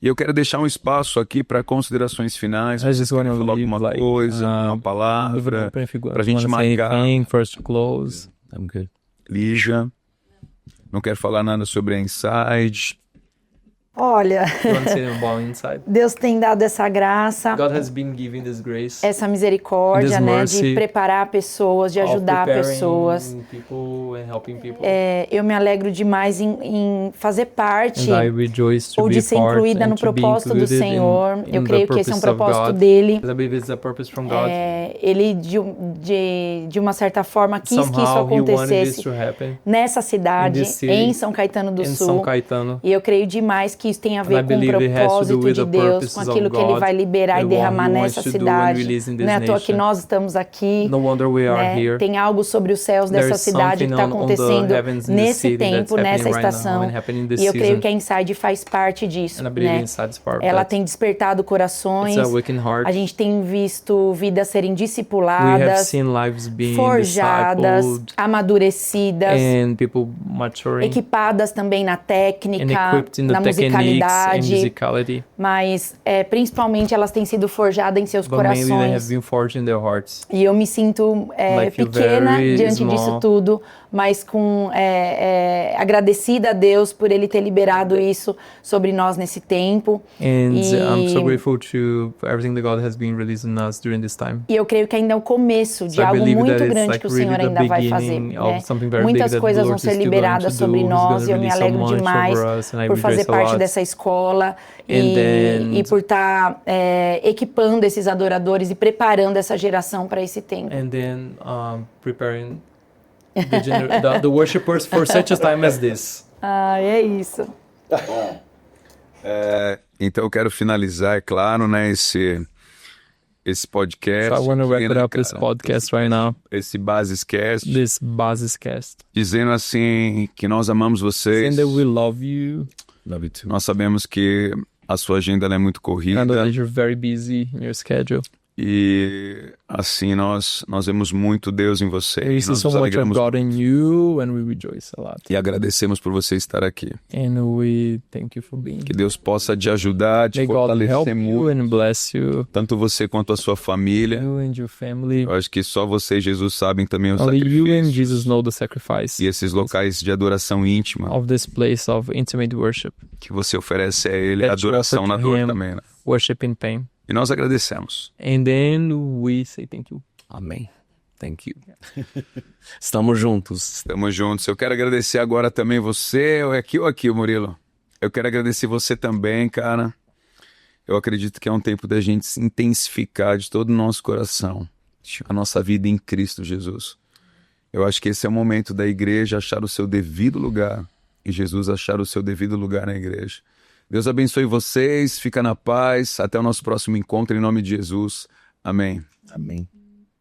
E eu quero deixar um espaço aqui para considerações finais. I just want to Falar leave alguma coisa, uma palavra, pra gente marcar. First to close. I'm good. Lígia, não quero falar nada sobre a Inside. Olha, You want to say about inside? Deus tem dado essa graça, God has been giving this grace. essa misericórdia, This né, mercy de preparar pessoas, de of ajudar preparing pessoas. people and helping people. Eu me alegro demais em fazer parte And I rejoice to ou be de ser part incluída and no to be propósito do included Senhor. in Eu the creio que esse é um purpose of propósito God. dele. I believe it's a purpose from God. Ele, de uma certa forma, quis que isso Somehow he wanted this acontecesse to happen nessa cidade, in this city, em São Caetano do in Sul. São Caetano. E eu creio demais que isso tem a And I ver com o believe it has to do propósito with de the Deus, purposes com of aquilo que Ele God vai liberar e and what derramar He wants nessa to do and cidade. release in this Não é à toa que nation. nós estamos aqui. No wonder we are Né? here. Tem algo sobre os céus dessa There's cidade que está something on the acontecendo heavens in the nesse city that's tempo, nessa happening right now estação. and happening in this E eu creio season. que a Inside faz parte disso. And I believe Né? inside is part of Ela that. tem despertado corações. It's a waking heart. A gente tem visto vidas serem We have discipuladas, seen lives being forjadas, discipled amadurecidas, and people maturing equipadas também na and técnica, equipped in the na techniques and musicalidade, musicality. mas principalmente elas têm sido forjadas em seus But mainly they have corações. been forged in their hearts. E eu me sinto I feel pequena very diante small. disso tudo, mas agradecida a Deus por Ele ter liberado isso sobre nós nesse tempo. And I'm so E, grateful for everything that God has been releasing us during this time. e eu creio que ainda é o começo de So I algo believe muito that it's grande like que o really Senhor the ainda vai fazer. beginning Né? of something very big Muitas that the coisas Lord vão is ser still going liberadas to do. sobre He's nós gonna e eu me release so alegro much demais over us, and I por rejoice fazer a parte lot. dessa escola And then- e por estar equipando esses adoradores e preparando essa geração para esse tempo. And then preparing the worshipers for such a time as this. Ah, é isso. Então eu quero finalizar, é claro, né, esse podcast. So I want to wrap aqui, it né, up this cara? podcast right now, Esse Basiscast, this Basiscast. dizendo assim que nós amamos vocês. Saying that we love you. Love you too. Nós sabemos que a sua agenda ela é muito I corrida know that you're very busy in your schedule. e assim nós vemos muito Deus em você. We E see nós so nos much of alegramos God in you, and we rejoice a lot. e agradecemos por você estar aqui. And we thank you for being Que here. Deus possa te ajudar, te May God help fortalecer you muito, and bless you, tanto você quanto a sua família. you and your family. Eu acho que só você e Jesus sabem também o Only you and sacrifício Jesus know the sacrifice e esses locais de adoração íntima of this place of intimate worship, que você oferece a Ele, That you adoração offer na to dor Him. também, né? worship in pain. E nós agradecemos. And then we say thank you. Amém. Thank you. Estamos juntos. Estamos juntos. Eu quero agradecer agora também você, ou aqui, Murilo. Eu quero agradecer você também, cara. Eu acredito que é um tempo da gente se intensificar de todo o nosso coração a nossa vida em Cristo Jesus. Eu acho que esse é o momento da igreja achar o seu devido lugar e Jesus achar o seu devido lugar na igreja. Deus abençoe vocês, fica na paz. Até o nosso próximo encontro em nome de Jesus. Amém. Amém.